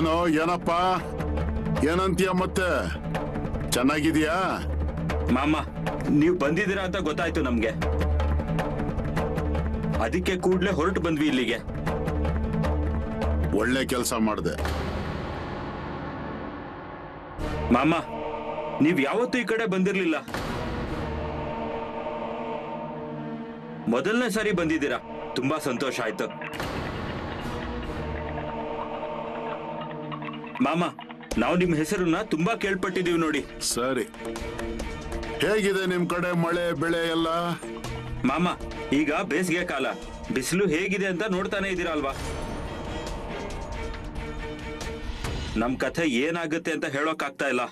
ಏನೋ ಏನಪ್ಪ ಏನಂತೀಯ ಮತ್ತೆ ಚೆನ್ನಾಗಿದೀಯಾ? ಮಾಮ ನೀವು ಬಂದಿದ್ದೀರಾ ಅಂತ ಗೊತ್ತಾಯ್ತು ನಮ್ಗೆ, ಅದಕ್ಕೆ ಕೂಡ್ಲೆ ಹೊರಟು ಬಂದ್ವಿ ಇಲ್ಲಿಗೆ. ಒಳ್ಳೆ ಕೆಲಸ ಮಾಡಿದೆ ಮಾಮ. ನೀವ್ ಯಾವತ್ತೂ ಈ ಕಡೆ ಬಂದಿರ್ಲಿಲ್ಲ, ಮೊದಲನೇ ಸಾರಿ ಬಂದಿದ್ದೀರಾ. ತುಂಬಾ ಸಂತೋಷ ಆಯ್ತು ಮಾಮ. ನಾವು ನಿಮ್ ಹೆಸರನ್ನ ತುಂಬಾ ಕೇಳ್ಪಟ್ಟಿದೀವಿ ನೋಡಿ. ಸರಿ, ಹೇಗಿದೆ ನಿಮ್ ಕಡೆ ಮಳೆ ಬೆಳೆ ಎಲ್ಲ? ಮಾಮ ಈಗ ಬೇಸಿಗೆ ಕಾಲ, ಬಿಸಿಲು ಹೇಗಿದೆ ಅಂತ ನೋಡ್ತಾನೆ ಇದ್ದೀರಾ ಅಲ್ವಾ. ನಮ್ ಕಥೆ ಏನಾಗುತ್ತೆ ಅಂತ ಹೇಳೋಕ್ಕಾಗ್ತಾ ಇಲ್ಲ.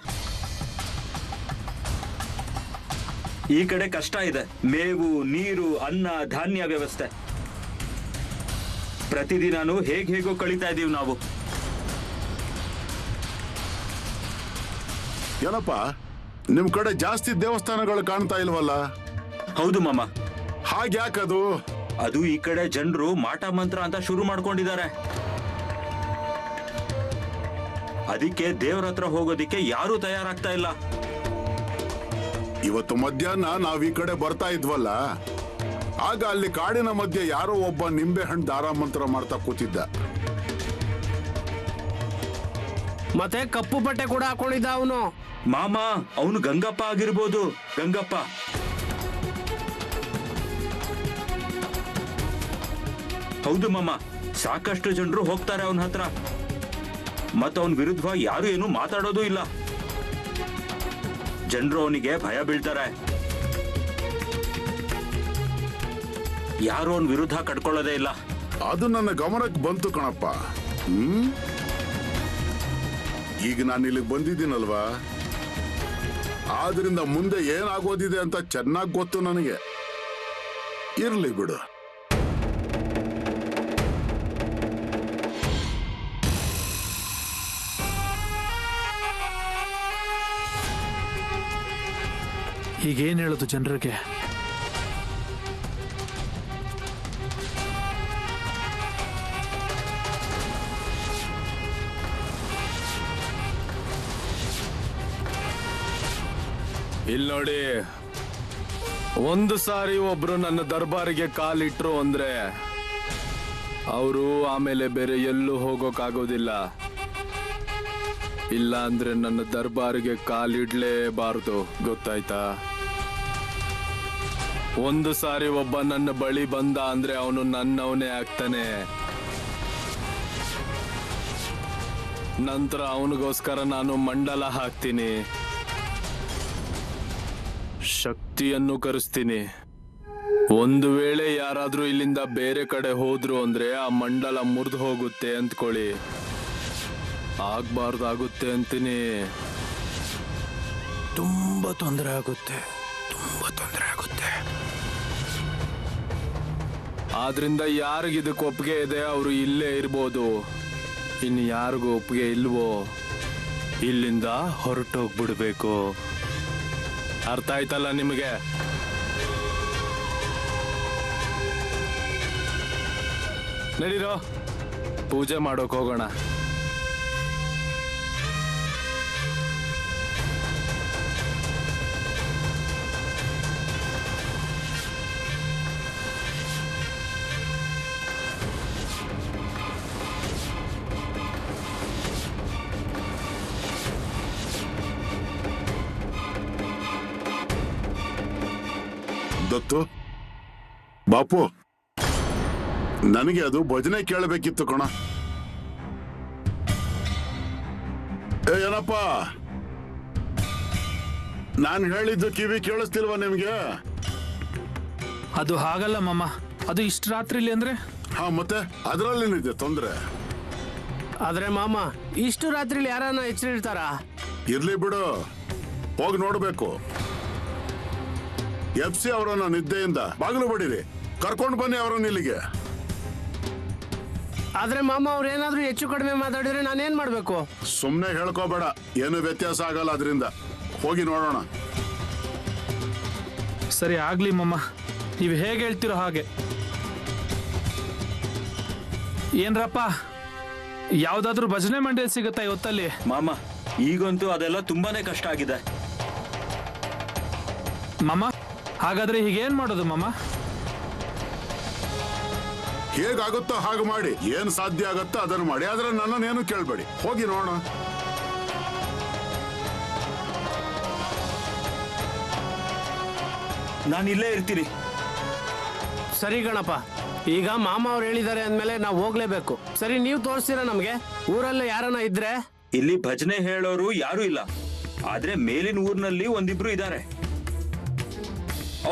ಈ ಕಡೆ ಕಷ್ಟ ಇದೆ, ಮೇವು, ನೀರು, ಅನ್ನ, ಧಾನ್ಯ ವ್ಯವಸ್ಥೆ. ಪ್ರತಿದಿನಾನು ಹೇಗೋ ಕಳೀತಾ ಇದೀವಿ ನಾವು. ಏನಪ್ಪ ನಿಮ್ ಕಡೆ ಜಾಸ್ತಿ ದೇವಸ್ಥಾನಗಳು ಕಾಣ್ತಾ ಇಲ್ವಲ್ಲ? ಹೌದು ಮಾಮ. ಹಾಗ್ಯಾಕದು? ಅದು ಈ ಕಡೆ ಜನರು ಮಾಟ ಮಂತ್ರ ಅಂತ ಶುರು ಮಾಡ್ಕೊಂಡಿದ್ದಾರೆ. ಅದಕ್ಕೆ ದೇವ್ರ ಹತ್ರ ಹೋಗೋದಿಕ್ಕೆ ಯಾರೂ ತಯಾರಾಗ್ತಾ ಇಲ್ಲ. ಇವತ್ತು ಮಧ್ಯಾಹ್ನ ನಾವ್ ಈ ಕಡೆ ಬರ್ತಾ ಇದ್ವಲ್ಲ, ಆಗ ಅಲ್ಲಿ ಕಾಡಿನ ಮಧ್ಯೆ ಯಾರೋ ಒಬ್ಬ ನಿಂಬೆ ಹಣ್ಣು ದಾರ ಮಂತ್ರ ಮಾಡ್ತಾ ಕೂತಿದ್ದ. ಮತ್ತೆ ಕಪ್ಪು ಬಟ್ಟೆ ಕೂಡ ಹಾಕೊಂಡಿದ್ದ ಅವನು. ಮಾಮ ಅವನು ಗಂಗಪ್ಪ ಆಗಿರ್ಬೋದು. ಗಂಗಪ್ಪ ಹೌದು ಮಾಮ. ಸಾಕಷ್ಟು ಜನರು ಹೋಗ್ತಾರೆ ಅವನ ಹತ್ರ, ಮತ್ತ ಅವನ ವಿರುದ್ಧ ಯಾರು ಏನು ಮಾತಾಡೋದು ಇಲ್ಲ. ಜನರು ಅವನಿಗೆ ಭಯ ಬೀಳ್ತಾರೆ, ಯಾರು ಅವನ ವಿರುದ್ಧ ಕಟ್ಕೊಳ್ಳೋದೇ ಇಲ್ಲ. ಅದು ನನ್ನ ಗಮನಕ್ಕೆ ಬಂತು ಕಣಪ್ಪ. ಈಗ ನಾನು ಇಲ್ಲಿಗೆ ಬಂದಿದ್ದೀನಲ್ವಾ, ಆದ್ರಿಂದ ಮುಂದೆ ಏನಾಗೋದಿದೆ ಅಂತ ಚೆನ್ನಾಗಿ ಗೊತ್ತು ನನಗೆ. ಇರ್ಲಿ ಬಿಡು. ಈಗೇನು ಹೇಳೋದು ಜನರಿಗೆ? ಇಲ್ಲಿ ನೋಡಿ, ಒಂದು ಸಾರಿ ಒಬ್ರು ನನ್ನ ದರ್ಬಾರಿಗೆ ಕಾಲಿಟ್ರು ಅಂದ್ರೆ ಅವರು ಆಮೇಲೆ ಬೇರೆ ಎಲ್ಲೂ ಹೋಗೋಕ್ಕಾಗೋದಿಲ್ಲ. ಇಲ್ಲ ಅಂದ್ರೆ ನನ್ನ ದರ್ಬಾರಿಗೆ ಕಾಲಿಡ್ಲೇಬಾರ್ದು, ಗೊತ್ತಾಯ್ತಾ? ಒಂದು ಸಾರಿ ಒಬ್ಬ ನನ್ನ ಬಳಿ ಬಂದ ಅಂದ್ರೆ ಅವನು ನನ್ನವನೇ ಆಗ್ತಾನೆ. ನಂತರ ಅವನಿಗೋಸ್ಕರ ನಾನು ಮಂಡಲ ಹಾಕ್ತೀನಿ, ಶಕ್ತಿಯನ್ನು ಕರೆಸ್ತೀನಿ. ಒಂದು ವೇಳೆ ಯಾರಾದ್ರೂ ಇಲ್ಲಿಂದ ಬೇರೆ ಕಡೆ ಹೋದ್ರು ಅಂದ್ರೆ ಆ ಮಂಡಲ ಮುರಿದು ಹೋಗುತ್ತೆ ಅಂದ್ಕೊಳ್ಳಿ. ಆಗ್ಬಾರ್ದಾಗುತ್ತೆ ಅಂತೀನಿ. ತುಂಬಾ ತೊಂದರೆ ಆಗುತ್ತೆ, ತುಂಬಾ ತೊಂದರೆ ಆಗುತ್ತೆ. ಆದ್ರಿಂದ ಯಾರಿಗಿದಕ್ಕೆ ಒಪ್ಪಿಗೆ ಇದೆ ಅವರು ಇಲ್ಲೇ ಇರ್ಬೋದು. ಇನ್ನು ಯಾರಿಗೂ ಒಪ್ಪಿಗೆ ಇಲ್ವೋ ಇಲ್ಲಿಂದ ಹೊರಟೋಗ್ಬಿಡ್ಬೇಕು. ಅರ್ಥ ಆಯ್ತಲ್ಲ ನಿಮಗೆ? ನಡೀರೋ, ಪೂಜೆ ಮಾಡೋಕ್ ಹೋಗೋಣ. ದತ್ತು, ಬಾಪು, ನನಗೆ ಅದು ಭಜನೆ ಕೇಳಬೇಕಿತ್ತು ಕಣ. ಏನಪ್ಪ, ನಾನು ಹೇಳಿದ್ದು ಕಿವಿ ಕೇಳಿಸ್ತಿಲ್ವಾ ನಿಮ್ಗೆ? ಅದು ಹಾಗಲ್ಲ ಮಾಮ, ಅದು ಇಷ್ಟು ರಾತ್ರಿಲಿ ಅಂದ್ರೆ. ಹಾ, ಮತ್ತೆ ಅದರಲ್ಲೇನಿದೆ ತೊಂದ್ರೆ? ಆದ್ರೆ ಮಾಮ, ಇಷ್ಟು ರಾತ್ರಿಲಿ ಯಾರನ್ನ ಎಚ್ಚರಿರ್ತಾರ? ಇರ್ಲಿ ಬಿಡು, ಹೋಗಿ ನೋಡ್ಬೇಕು. FC ಅವರನ್ನ ನಿದ್ದೆಯಿಂದ ಬಾಗಿಲು ಬಡಿರಿ, ಕರ್ಕೊಂಡು ಬನ್ನಿ ಅವರನ್ನ ಇಲ್ಲಿಗೆ. ಆದ್ರೆ ಮಾಮ, ಅವ್ರು ಏನಾದ್ರೂ ಹೆಚ್ಚು ಕಡಿಮೆ ಮಾತಾಡಿದ್ರೆ ನಾನೇನ್ ಮಾಡ್ಬೇಕು? ಸುಮ್ನೆ ಹೇಳ್ಕೋಬೇಡ, ಏನು ವ್ಯತ್ಯಾಸ ಆಗಲ್ಲ ಅದರಿಂದ. ಹೋಗಿ ನೋಡೋಣ. ಸರಿ ಆಗ್ಲಿ ಮಾಮ, ನೀವು ಹೇಗೆ ಹೇಳ್ತಿರೋ ಹಾಗೆ. ಏನ್ರಪ್ಪ, ಯಾವ್ದಾದ್ರು ಭಜನೆ ಮಂಡಳಿ ಸಿಗುತ್ತಾ ಇವತ್ತಲ್ಲಿ? ಮಾಮ ಈಗಂತೂ ಅದೆಲ್ಲ ತುಂಬಾನೇ ಕಷ್ಟ ಆಗಿದೆ. ಮಾಮ ಹಾಗಾದ್ರೆ ಹೀಗೇನ್ ಮಾಡೋದು ಮಾಮ? ಹೇಗಾಗುತ್ತೋ ಹಾಗೆ ಮಾಡಿ, ಏನ್ ಸಾಧ್ಯ ಆಗುತ್ತೋ ಅದನ್ನು ಮಾಡಿ. ಆದ್ರೆ ನನ್ನನ್ನೇನು ಕೇಳ್ಬೇಡಿ, ಹೋಗಿ ನೋಡೋಣ. ನಾನು ಇಲ್ಲೇ ಇರ್ತೀನಿ. ಸರಿ ಗಣಪ, ಈಗ ಮಾಮ ಅವ್ರು ಹೇಳಿದ್ದಾರೆ ಅಂದ್ಮೇಲೆ ನಾವು ಹೋಗ್ಲೇಬೇಕು. ಸರಿ, ನೀವು ತೋರಿಸ್ತೀರಾ ನಮ್ಗೆ ಊರಲ್ಲಿ ಯಾರನ್ನ ಇದ್ರೆ? ಇಲ್ಲಿ ಭಜನೆ ಹೇಳೋರು ಯಾರು ಇಲ್ಲ, ಆದ್ರೆ ಮೇಲಿನ ಊರಿನಲ್ಲಿ ಒಂದಿಬ್ರು ಇದ್ದಾರೆ.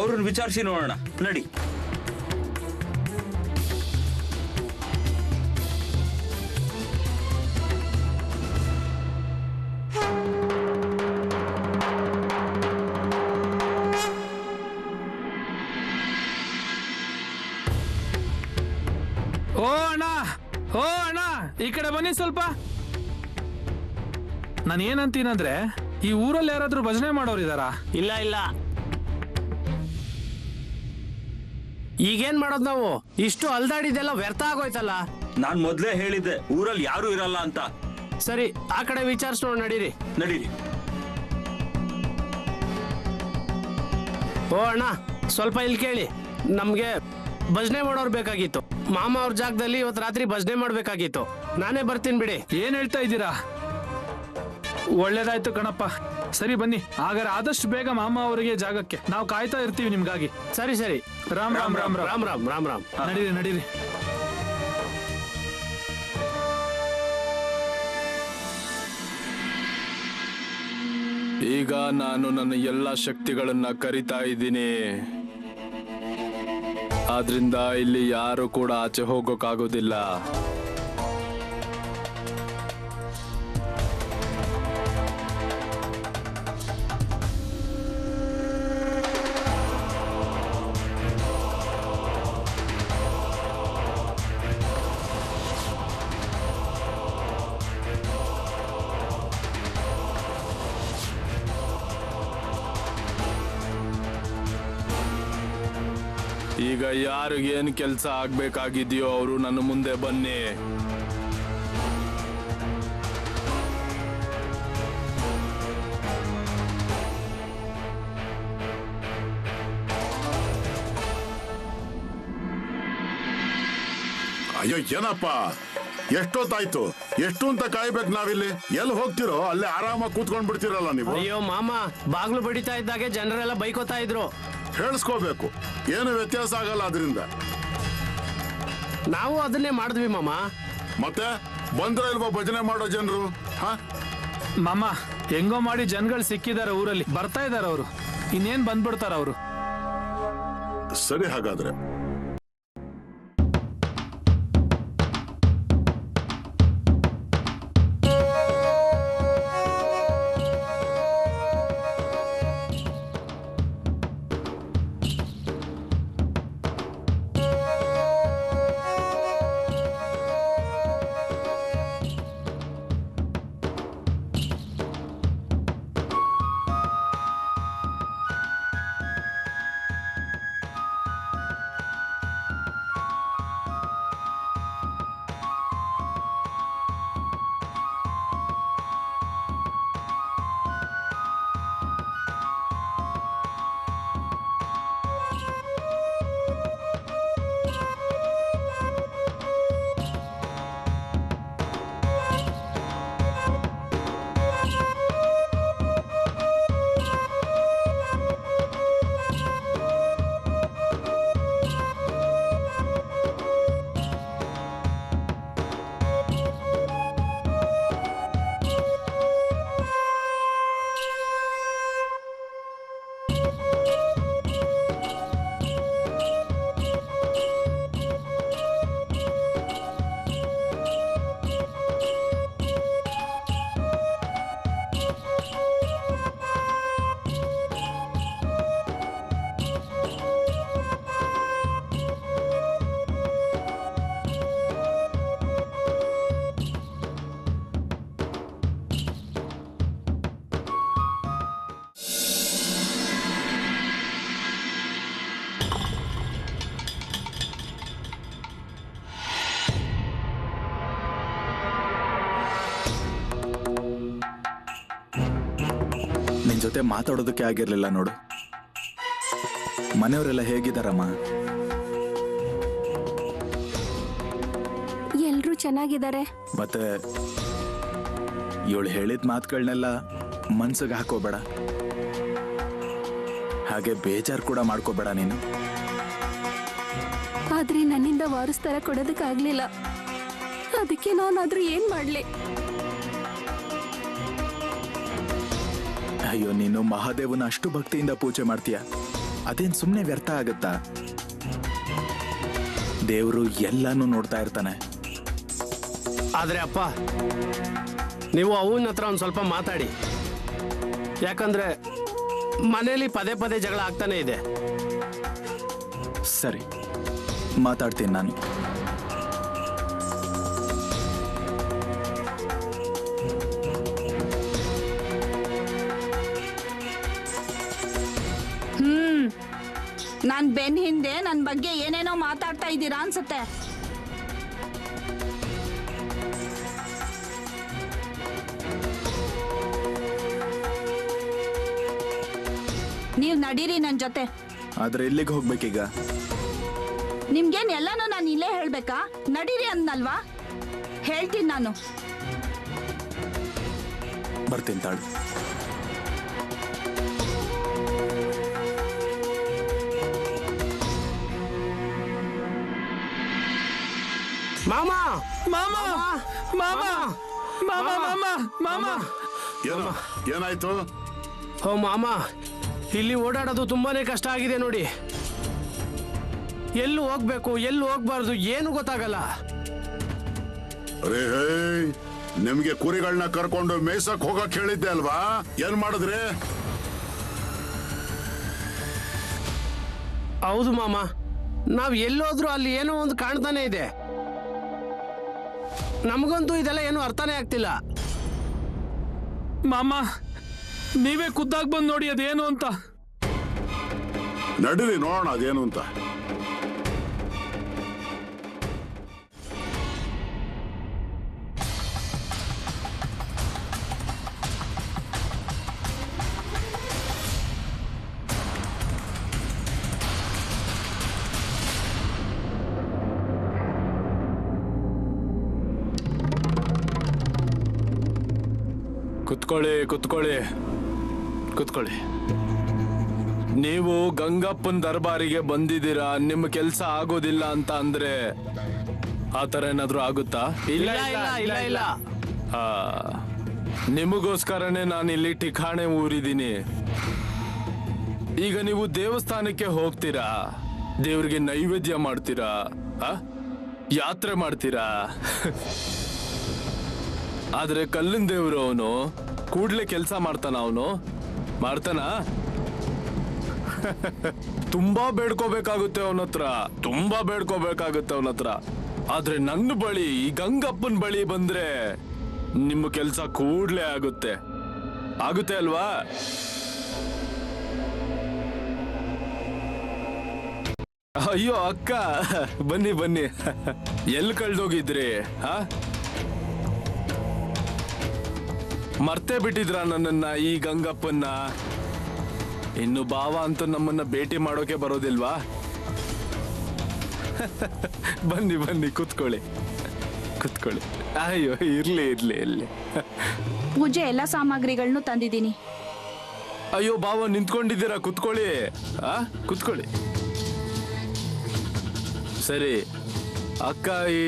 ಅವ್ರನ್ನ ವಿಚಾರಿಸಿ ನೋಡೋಣ, ನಡಿ. ಓ ಅಣ್ಣ, ಓ ಅಣ್ಣ, ಈ ಕಡೆ ಬನ್ನಿ ಸ್ವಲ್ಪ. ನಾನು ಏನಂತೀನಂದ್ರೆ, ಈ ಊರಲ್ಲಿ ಯಾರಾದ್ರೂ ಭಜನೆ ಮಾಡೋರಿದಾರಾ? ಇಲ್ಲ ಇಲ್ಲ. ಈಗೇನ್ ಮಾಡೋದು ನಾವು? ಇಷ್ಟು ಅಲ್ದಾಡಿದೆಲ್ಲ ವ್ಯರ್ಥ ಆಗೋಯ್ತಲ್ಲ. ನಾನ್ ಮೊದ್ಲೇ ಹೇಳಿದ್ದೆ ಊರಲ್ಲಿ ಯಾರು ಇರಲ್ಲ ಅಂತ. ಸರಿ, ಆ ಕಡೆ ವಿಚಾರಿಸ್ ನೋಡಿ, ನಡೀರಿ. ನಡೀರಿ. ಓ ಅಣ್ಣ, ಸ್ವಲ್ಪ ಇಲ್ಲಿ ಕೇಳಿ. ನಮ್ಗೆ ಭಜನೆ ಮಾಡೋರು ಬೇಕಾಗಿತ್ತು. ಮಾಮ ಅವ್ರ ಜಾಗದಲ್ಲಿ ಇವತ್ತು ರಾತ್ರಿ ಭಜನೆ ಮಾಡ್ಬೇಕಾಗಿತ್ತು. ನಾನೇ ಬರ್ತೀನಿ ಬಿಡಿ. ಏನ್ ಹೇಳ್ತಾ ಇದ್ದೀರಾ? ಒಳ್ಳೇದಾಯ್ತು ಕಣಪ್ಪ. ಸರಿ ಬನ್ನಿ, ಹಾಗಾದ್ರೆ ಆದಷ್ಟು ಬೇಗ ಮಾಮ ಅವರಿಗೆ ಜಾಗಕ್ಕೆ ನಾವು ಕಾಯ್ತಾ ಇರ್ತೀವಿ ನಿಮ್ಗಾಗಿ. ಸರಿ ಸರಿ. ರಾಮ್ ರಾಮ್ ರಾಮ್ ರಾಮ್ ರಾಮ್ ರಾಮ್ ರಾಮ್ ರಾಮ್. ನಡೀರಿ ನಡೀರಿ. ಈಗ ನಾನು ನನ್ನ ಎಲ್ಲ ಶಕ್ತಿಗಳನ್ನ ಕರಿತಾ ಇದ್ದೀನಿ. ಆದ್ರಿಂದ ಇಲ್ಲಿ ಯಾರು ಕೂಡ ಆಚೆ ಹೋಗೋಕ್ಕಾಗೋದಿಲ್ಲ. ಈಗ ಯಾರಿಗೇನು ಕೆಲಸ ಆಗ್ಬೇಕಾಗಿದೆಯೋ ಅವರು ನನ್ನ ಮುಂದೆ ಬನ್ನಿ. ಅಯ್ಯೋ ಏನಪ್ಪ, ಎಷ್ಟೊತ್ತಾಯ್ತು? ಎಷ್ಟು ಅಂತ ಕಾಯ್ಬೇಕು ನಾವಿಲ್ಲಿ? ಎಲ್ಲಿ ಹೋಗ್ತಿರೋ ಅಲ್ಲೇ ಆರಾಮಾಗಿ ಕೂತ್ಕೊಂಡ್ ಬಿಡ್ತಿರಲ್ಲ ನೀವು. ಅಯ್ಯೋ ಮಾಮ, ಬಾಗ್ಲು ಬಡಿತಾ ಇದ್ದಾಗೆ ಜನರೆಲ್ಲ ಬೈಕೋತಾ ಇದ್ರು. ಹೇಳಿಸ್ಕೋಬೇಕು, ಏನು ವ್ಯತ್ಯಾಸ ಆಗಲ್ಲ ಅದರಿಂದ. ನಾವು ಅದನ್ನೇ ಮಾಡಿದ್ವಿ ಮಾಮ. ಮತ್ತೆ ಬಂದ್ರೆ ಇಲ್ವಾ ಭಜನೆ ಮಾಡೋ ಜನರು? ಹಾ, ಮಾಮ ಹೆಂಗೋ ಮಾಡಿ ಜನಗಳು ಸಿಕ್ಕಿದ್ದಾರೆ ಊರಲ್ಲಿ, ಬರ್ತಾ ಇದಾರೆ ಅವರು. ಇನ್ನೇನ್ ಬಂದ್ಬಿಡ್ತಾರ ಅವರು. ಸರಿ ಹಾಗಾದ್ರೆ. ಜೊತೆ ಮಾತಾಡೋದಕ್ಕೆ ಆಗಿರ್ಲಿಲ್ಲ ನೋಡು. ಮನೆಯವರೆಲ್ಲ ಹೇಗಿದ್ದಾರಮ್ಮ? ಎಲ್ರೂ ಚೆನ್ನಾಗಿದ್ದಾರೆ. ಮತ್ತೆ ಇವಳು ಹೇಳಿದ ಮಾತುಗಳನ್ನೆಲ್ಲ ಮನ್ಸಿಗೆ ಹಾಕೋಬೇಡ, ಹಾಗೆ ಬೇಜಾರು ಕೂಡ ಮಾಡ್ಕೋಬೇಡ ನೀನು. ಆದ್ರೆ ನನ್ನಿಂದ ವಾರಸ್ತರ ಕೊಡೋದಕ್ಕಾಗ್ಲಿಲ್ಲ. ಅದಕ್ಕೆ ನಾನಾದ್ರೂ ಏನ್ ಮಾಡ್ಲಿ? ಅಯ್ಯೋ, ನೀನು ಮಹಾದೇವನ ಅಷ್ಟು ಭಕ್ತಿಯಿಂದ ಪೂಜೆ ಮಾಡ್ತೀಯ, ಅದೇನ್ ಸುಮ್ಮನೆ ವ್ಯರ್ಥ ಆಗತ್ತಾ? ದೇವರು ಎಲ್ಲಾನು ನೋಡ್ತಾ ಇರ್ತಾನೆ. ಆದ್ರೆ ಅಪ್ಪ, ನೀವು ಅವನ ಹತ್ರ ಒಂದು ಸ್ವಲ್ಪ ಮಾತಾಡಿ. ಯಾಕಂದ್ರೆ ಮನೇಲಿ ಪದೇ ಪದೇ ಜಗಳ ಆಗ್ತಾನೆ ಇದೆ. ಸರಿ, ಮಾತಾಡ್ತೀನಿ ನಾನು. ನಾನ್ ಬೆನ್ ಹಿಂದೆ ನನ್ ಬಗ್ಗೆ ಏನೇನೋ ಮಾತಾಡ್ತಾ ಇದ್ದೀರಾ ಅನ್ಸುತ್ತೆ. ನೀವ್ ನಡೀರಿ ನನ್ ಜೊತೆ. ಆದ್ರೆ ಎಲ್ಲಿಗೆ ಹೋಗ್ಬೇಕೀಗ? ನಿಮ್ಗೇನ್ ಎಲ್ಲಾನು ನಾನು ಇಲ್ಲೇ ಹೇಳ್ಬೇಕಾ? ನಡೀರಿ ಅಂದ್ನಲ್ವಾ? ಹೇಳ್ತೀನಿ ನಾನು. ಬರ್ತೀನಿ ತಾಳು. ಮಾಮ ಮಾಮ ಮಾಮ ಮಾಮ ಮಾಮ ಮಾಮ ಏನೋ ಏನಾಯ್ತು? ಓ ಮಾಮ, ಇಲ್ಲಿ ಓಡಾಡೋದು ತುಂಬಾನೇ ಕಷ್ಟ ಆಗಿದೆ ನೋಡಿ. ಎಲ್ಲೂ ಹೋಗ್ಬೇಕು, ಎಲ್ಲೂ ಹೋಗ್ಬಾರ್ದು, ಏನು ಗೊತ್ತಾಗಲ್ಲ. ಅರೇ ಹೇ, ನಿಮ್ಗೆ ಕುರಿಗಳನ್ನ ಕರ್ಕೊಂಡು ಮೇಯ್ಸಕ್ ಹೋಗಕ್ ಹೇಳಿದ್ದೆ ಅಲ್ವಾ? ಏನ್ ಮಾಡಿದ್ರಿ? ಹೌದು ಮಾಮ, ನಾವ್ ಎಲ್ಲೋದ್ರೂ ಅಲ್ಲಿ ಏನೋ ಒಂದು ಕಾಣ್ತಾನೆ ಇದೆ. ನಮಗಂತೂ ಇದೆಲ್ಲ ಏನು ಅರ್ಥನೇ ಆಗ್ತಿಲ್ಲ. ಮಾಮ, ನೀವೇ ಖುದ್ದಾಗಿ ಬಂದು ನೋಡಿ ಅದೇನು ಅಂತ. ನಡೀರಿ ನೋಡೋಣ ಅದೇನು ಅಂತ. ಕುತ್ಕೊಳ್ಳಿ ಕುತ್ಕೊಳ್ಳಿ ಕುತ್ಕೊಳ್ಳಿ. ನೀವು ಗಂಗಪ್ಪನ ದರ್ಬಾರಿಗೆ ಬಂದಿದ್ದೀರಾ, ನಿಮ್ಮ ಕೆಲಸ ಆಗೋದಿಲ್ಲ ಅಂತ ಅಂದ್ರೆ ಆ ಥರ ಏನಾದ್ರೂ ಆಗುತ್ತಾ? ಇಲ್ಲ ಇಲ್ಲ ಇಲ್ಲ ಇಲ್ಲ. ಆ, ನಿಮಗೋಸ್ಕರನೇ ನಾನು ಇಲ್ಲಿ ಠಿಕಾಣೆ ಊರಿದ್ದೀನಿ. ಈಗ ನೀವು ದೇವಸ್ಥಾನಕ್ಕೆ ಹೋಗ್ತೀರಾ, ದೇವ್ರಿಗೆ ನೈವೇದ್ಯ ಮಾಡ್ತೀರಾ, ಯಾತ್ರೆ ಮಾಡ್ತೀರಾ. ಆದ್ರೆ ಕಲ್ಲಿನ ದೇವ್ರು ಅವನು, ಕೂಡ್ಲೆ ಕೆಲಸ ಮಾಡ್ತಾನ ಅವನು, ಮಾಡ್ತಾನ? ತುಂಬಾ ಬೇಡ್ಕೋಬೇಕಾಗುತ್ತೆ ಅವನ ಹತ್ರ, ತುಂಬಾ ಬೇಡ್ಕೋಬೇಕಾಗುತ್ತೆ ಅವನ ಹತ್ರ. ಆದ್ರೆ ನನ್ನ ಬಳಿ, ಈ ಗಂಗಪ್ಪನ ಬಳಿ ಬಂದ್ರೆ ನಿಮ್ಮ ಕೆಲಸ ಕೂಡ್ಲೆ ಆಗುತ್ತೆ. ಆಗುತ್ತೆ ಅಲ್ವಾ? ಅಯ್ಯೋ ಅಕ್ಕ, ಬನ್ನಿ ಬನ್ನಿ. ಎಲ್ಲಿ ಕಳ್ದೋಗಿದ್ರಿ? ಮರ್ತೇ ಬಿಟ್ಟಿದ್ರ ನನ್ನನ್ನ, ಈ ಗಂಗಪ್ಪನ್ನ? ಇನ್ನು ಭಾವ ಅಂತೂ ನಮ್ಮನ್ನ ಭೇಟಿ ಮಾಡೋಕೆ ಬರೋದಿಲ್ವಾ? ಬನ್ನಿ ಬನ್ನಿ, ಕುತ್ಕೊಳ್ಳಿ ಕುತ್ಕೊಳ್ಳಿ. ಅಯ್ಯೋ, ಇರ್ಲಿ ಇರ್ಲಿ ಇರ್ಲಿ. ಪೂಜೆ ಎಲ್ಲ ಸಾಮಗ್ರಿಗಳನ್ನು ತಂದಿದ್ದೀನಿ. ಅಯ್ಯೋ ಭಾವ, ನಿಂತ್ಕೊಂಡಿದ್ದೀರಾ? ಕುತ್ಕೊಳ್ಳಿ, ಕುತ್ಕೊಳ್ಳಿ. ಸರಿ ಅಕ್ಕ, ಈ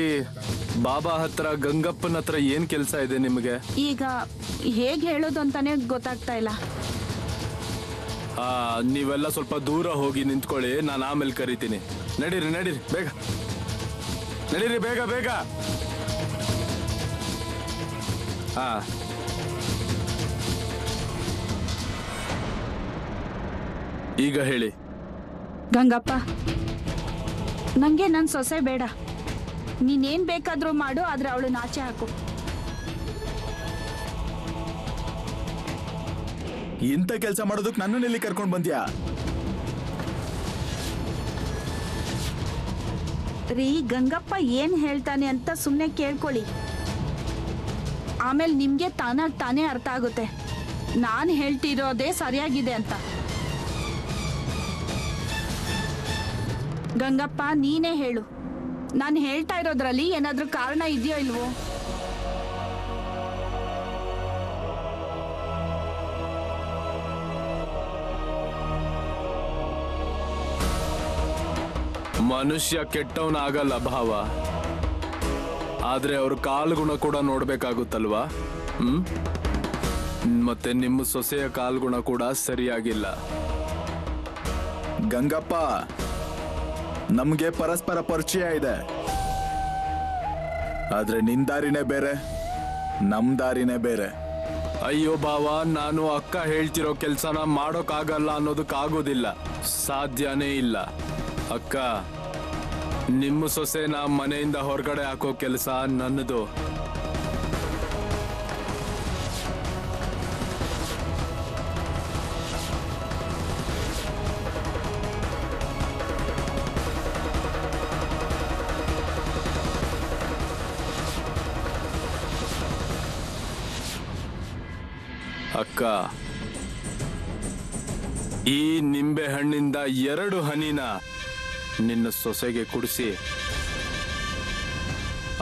ಬಾಬಾ ಹತ್ರ, ಗಂಗಪ್ಪನ ಹತ್ರ ಏನ್ ಕೆಲಸ ಇದೆ ನಿಮಗೆ? ಈಗ ಹೇಗ್ ಹೇಳೋದು ಅಂತಾನೆ ಗೊತ್ತಾಗ್ತಾ ಇಲ್ಲ. ನೀವೆಲ್ಲ ಸ್ವಲ್ಪ ದೂರ ಹೋಗಿ ನಿಂತ್ಕೊಳ್ಳಿ, ನಾನು ಆಮೇಲೆ ಕರಿತೀನಿ. ನಡೀರಿ ನಡೀರಿ, ಬೇಗ ನಡೀರಿ, ಬೇಗ ಬೇಗ. ಈಗ ಹೇಳಿ. ಗಂಗಪ್ಪ, ನಂಗೆ ನನ್ ಸೊಸೆ ಬೇಡ. ನೀನೇನ್ ಬೇಕಾದ್ರೂ ಮಾಡು, ಆದ್ರೆ ಅವಳು ಆಚೆ ಹಾಕು. ಇಂಥ ಕೆಲಸ ಮಾಡೋದಕ್ಕೆ ನನ್ನನ್ನು ಇಲ್ಲಿ ಕರ್ಕೊಂಡು ಬಂದ್ಯಾ? ರೀ, ಗಂಗಪ್ಪ ಏನ್ ಹೇಳ್ತಾನೆ ಅಂತ ಸುಮ್ನೆ ಕೇಳ್ಕೊಳ್ಳಿ. ಆಮೇಲೆ ನಿಮ್ಗೆ ತಾನಾಗ್ ತಾನೇ ಅರ್ಥ ಆಗುತ್ತೆ. ನಾನು ಹೇಳ್ತಿರೋದೇ ಸರಿಯಾಗಿದೆ ಅಂತ. ಗಂಗಪ್ಪ ನೀನೇ ಹೇಳು, ನಾನು ಹೇಳ್ತಾ ಇರೋದ್ರಲ್ಲಿ ಏನಾದ್ರೂ ಕಾರಣ ಇದೆಯೋ ಇಲ್ವೋ? ಮನುಷ್ಯ ಕೆಟ್ಟವನಾಗಲ್ಲ ಭಾವ, ಆದ್ರೆ ಅವ್ರ ಕಾಲ್ಗುಣ ಕೂಡ ನೋಡ್ಬೇಕಾಗುತ್ತಲ್ವಾ? ಮತ್ತೆ ನಿಮ್ಮ ಸೊಸೆಯ ಕಾಲ್ಗುಣ ಕೂಡ ಸರಿಯಾಗಿಲ್ಲ. ಗಂಗಪ್ಪ, ನಮ್ಗೆ ಪರಸ್ಪರ ಪರಿಚಯ ಇದೆ. ಆದ್ರೆ ನಿನ್ ದಾರಿನೇ ಬೇರೆ, ನಮ್ ದಾರಿನೇ ಬೇರೆ. ಅಯ್ಯೋ ಭಾವ, ನಾನು ಅಕ್ಕ ಹೇಳ್ತಿರೋ ಕೆಲ್ಸನ ಮಾಡೋಕ್ಕಾಗಲ್ಲ ಅನ್ನೋದಕ್ಕಾಗೋದಿಲ್ಲ, ಸಾಧ್ಯನೇ ಇಲ್ಲ. ಅಕ್ಕ, ನಿಮ್ಮ ಸೊಸೆನ ಮನೆಯಿಂದ ಹೊರಗಡೆ ಹಾಕೋ ಕೆಲಸ ನನ್ನದು. ಅಕ್ಕ, ಈ ನಿಂಬೆ ಹಣ್ಣಿಂದ 2 ಹನಿನ ನಿನ್ನ ಸೊಸೆಗೆ ಕುಡಿಸಿ,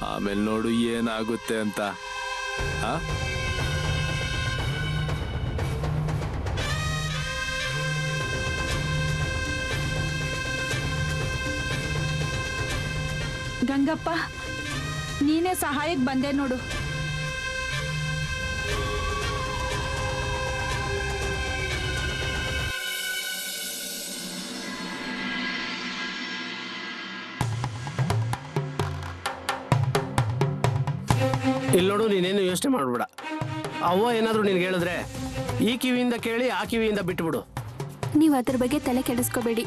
ಆಮೇಲೆ ನೋಡು ಏನಾಗುತ್ತೆ ಅಂತ. ಆ? ಗಂಗಪ್ಪ, ನೀನೇ ಸಹಾಯಕ್ಕೆ ಬಂದೆ ನೋಡು. ಇಲ್ಲಿ ನೋಡು, ನೀನೇನು ಯೋಚನೆ ಮಾಡ್ಬೇಡ. ಅವ್ವ ಏನಾದರೂ ನಿನ್ಗೆ ಹೇಳಿದ್ರೆ ಈ ಕಿವಿಯಿಂದ ಕೇಳಿ ಆ ಕಿವಿಯಿಂದ ಬಿಟ್ಬಿಡು. ನೀವು ಅದ್ರ ಬಗ್ಗೆ ತಲೆ ಕೆಡಿಸ್ಕೋಬೇಡಿ.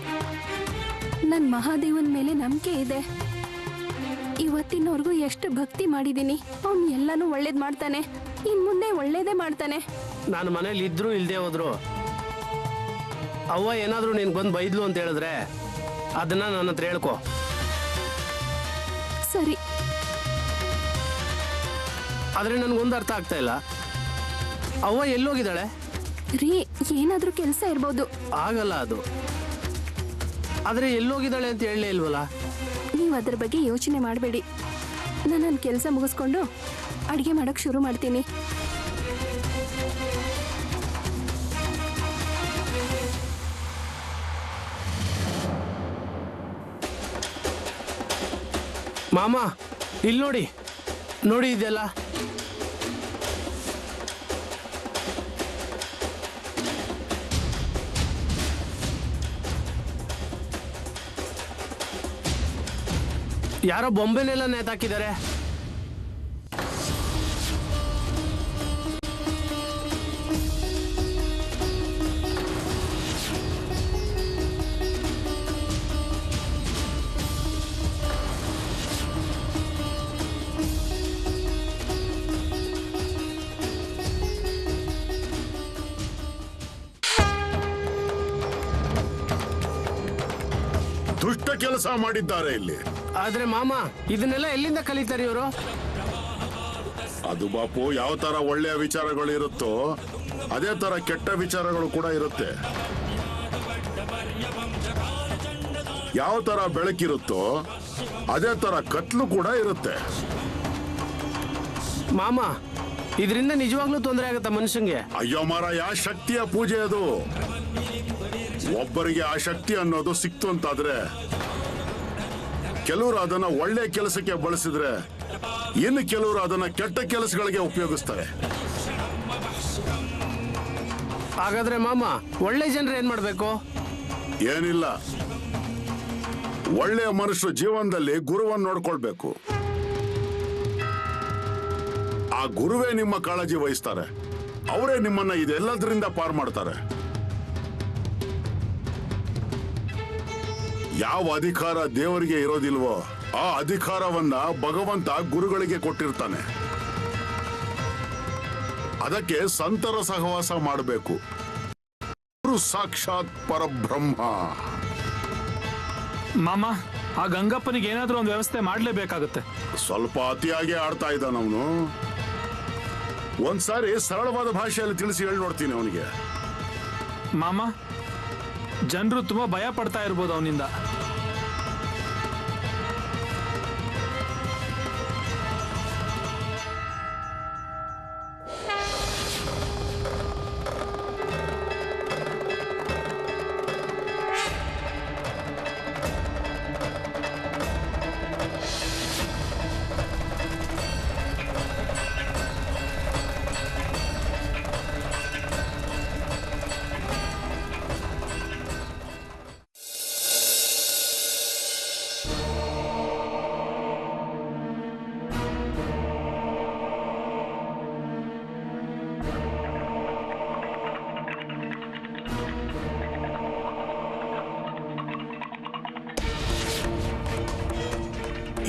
ನನ್ನ ಮಹಾದೇವನ ಮೇಲೆ ನಂಬಿಕೆ ಇದೆ. ಇವತ್ತಿನವರೆಗೂ ಎಷ್ಟು ಭಕ್ತಿ ಮಾಡಿದ್ದೀನಿ. ಅವ್ನು ಎಲ್ಲನೂ ಒಳ್ಳೇದು ಮಾಡ್ತಾನೆ, ಇನ್ನು ಮುಂದೆ ಒಳ್ಳೇದೇ ಮಾಡ್ತಾನೆ. ನಾನು ಮನೇಲಿ ಇದ್ರೂ ಇಲ್ಲದೆ ಹೋದ್ರು ಅವ್ವ ಏನಾದರೂ ನಿನ್ಗೆ ಬಂದು ಬೈದ್ಲು ಅಂತ ಹೇಳಿದ್ರೆ ಅದನ್ನ ನನ್ನ ಹತ್ರ ಹೇಳ್ಕೊ. ಸರಿ. ಆದರೆ ನನಗೊಂದು ಅರ್ಥ ಆಗ್ತಾ ಇಲ್ಲ, ಅವ್ವ ಎಲ್ಲೋಗಿದ್ದಾಳೆ? ರೀ, ಏನಾದರೂ ಕೆಲಸ ಇರ್ಬೋದು. ಆಗಲ್ಲ ಅದು. ಆದರೆ ಎಲ್ಲೋಗಿದ್ದಾಳೆ ಅಂತ ಹೇಳಲೇ ಇಲ್ವಲ್ಲ? ನೀವು ಅದ್ರ ಬಗ್ಗೆ ಯೋಚನೆ ಮಾಡಬೇಡಿ. ನಾನು ನನ್ನ ಕೆಲಸ ಮುಗಿಸ್ಕೊಂಡು ಅಡುಗೆ ಮಾಡೋಕ್ಕೆ ಶುರು ಮಾಡ್ತೀನಿ. ಮಾಮ, ಇಲ್ಲಿ ನೋಡಿ, ನೋಡಿ ಇದೆಲ್ಲ. ಯಾರೋ ಬೊಂಬೆನೆಲ್ಲ ನೇತಾಕಿದ್ದಾರೆ. ದುಷ್ಟ ಕೆಲಸ ಮಾಡಿದ್ದಾರೆ ಇಲ್ಲಿ. ಆದ್ರೆ ಮಾಮ, ಇದನ್ನೆಲ್ಲ ಎಲ್ಲಿಂದ ಕಲಿತಾರೆ ಇವರು? ಅದು ಬಾಪು, ಯಾವ ತರ ಒಳ್ಳೆಯ ವಿಚಾರಗಳು ಇರುತ್ತೋ ಅದೇ ತರ ಕೆಟ್ಟ ವಿಚಾರಗಳು ಕೂಡ ಇರುತ್ತೆ. ಯಾವ ತರ ಬೆಳಕಿರುತ್ತೋ ಅದೇ ತರ ಕತ್ಲು ಕೂಡ ಇರುತ್ತೆ. ಮಾಮ, ಇದರಿಂದ ನಿಜವಾಗ್ಲೂ ತೊಂದರೆ ಆಗುತ್ತಾ ಮನುಷ್ಯಂಗೆ? ಅಯ್ಯೋ ಮಾರಾಯ, ಶಕ್ತಿಯ ಪೂಜೆ ಅದು. ಒಬ್ಬರಿಗೆ ಆ ಶಕ್ತಿ ಅನ್ನೋದು ಸಿಕ್ತು ಅಂತಾದ್ರೆ ಕೆಲವರು ಅದನ್ನ ಒಳ್ಳೆ ಕೆಲಸಕ್ಕೆ ಬಳಸಿದ್ರೆ ಇನ್ನು ಕೆಲವರು ಅದನ್ನ ಕೆಟ್ಟ ಕೆಲಸಗಳಿಗೆ ಉಪಯೋಗಿಸ್ತಾರೆ. ಹಾಗಾದ್ರೆ ಮಾಮ, ಒಳ್ಳೆ ಜನರು ಏನ್ ಮಾಡ್ಬೇಕು? ಏನಿಲ್ಲ, ಒಳ್ಳೆಯ ಮನುಷ್ಯರು ಜೀವನದಲ್ಲಿ ಗುರುವನ್ನು ನೋಡ್ಕೊಳ್ಬೇಕು. ಆ ಗುರುವೇ ನಿಮ್ಮ ಕಾಳಜಿ ವಹಿಸ್ತಾರೆ. ಅವರೇ ನಿಮ್ಮನ್ನ ಇದೆಲ್ಲದರಿಂದ ಪಾರು ಮಾಡ್ತಾರೆ. ಯಾವ ಅಧಿಕಾರ ದೇವರಿಗೆ ಇರೋದಿಲ್ವೋ ಆ ಅಧಿಕಾರವನ್ನ ಭಗವಂತ ಗುರುಗಳಿಗೆ ಕೊಟ್ಟಿರ್ತಾನೆ. ಅದಕ್ಕೆ ಸಂತರ ಸಹವಾಸ ಮಾಡಬೇಕು. ಗುರು ಸಾಕ್ಷಾತ್ ಪರಬ್ರಹ್ಮ. ಮಾಮ, ಆ ಗಂಗಪ್ಪನಿಗೆ ಏನಾದ್ರೂ ಒಂದು ವ್ಯವಸ್ಥೆ ಮಾಡ್ಲೇಬೇಕಾಗುತ್ತೆ. ಸ್ವಲ್ಪ ಅತಿಯಾಗಿ ಆಡ್ತಾ ಇದ್ದಾನವನು. ಒಂದ್ಸಾರಿ ಸರಳವಾದ ಭಾಷೆಯಲ್ಲಿ ತಿಳಿಸಿ ಹೇಳಿ ನೋಡ್ತೀನಿ ಅವನಿಗೆ. ಮಾಮ, ಜನರು ತುಂಬಾ ಭಯ ಪಡ್ತಾ ಇರ್ಬೋದು ಅವನಿಂದ.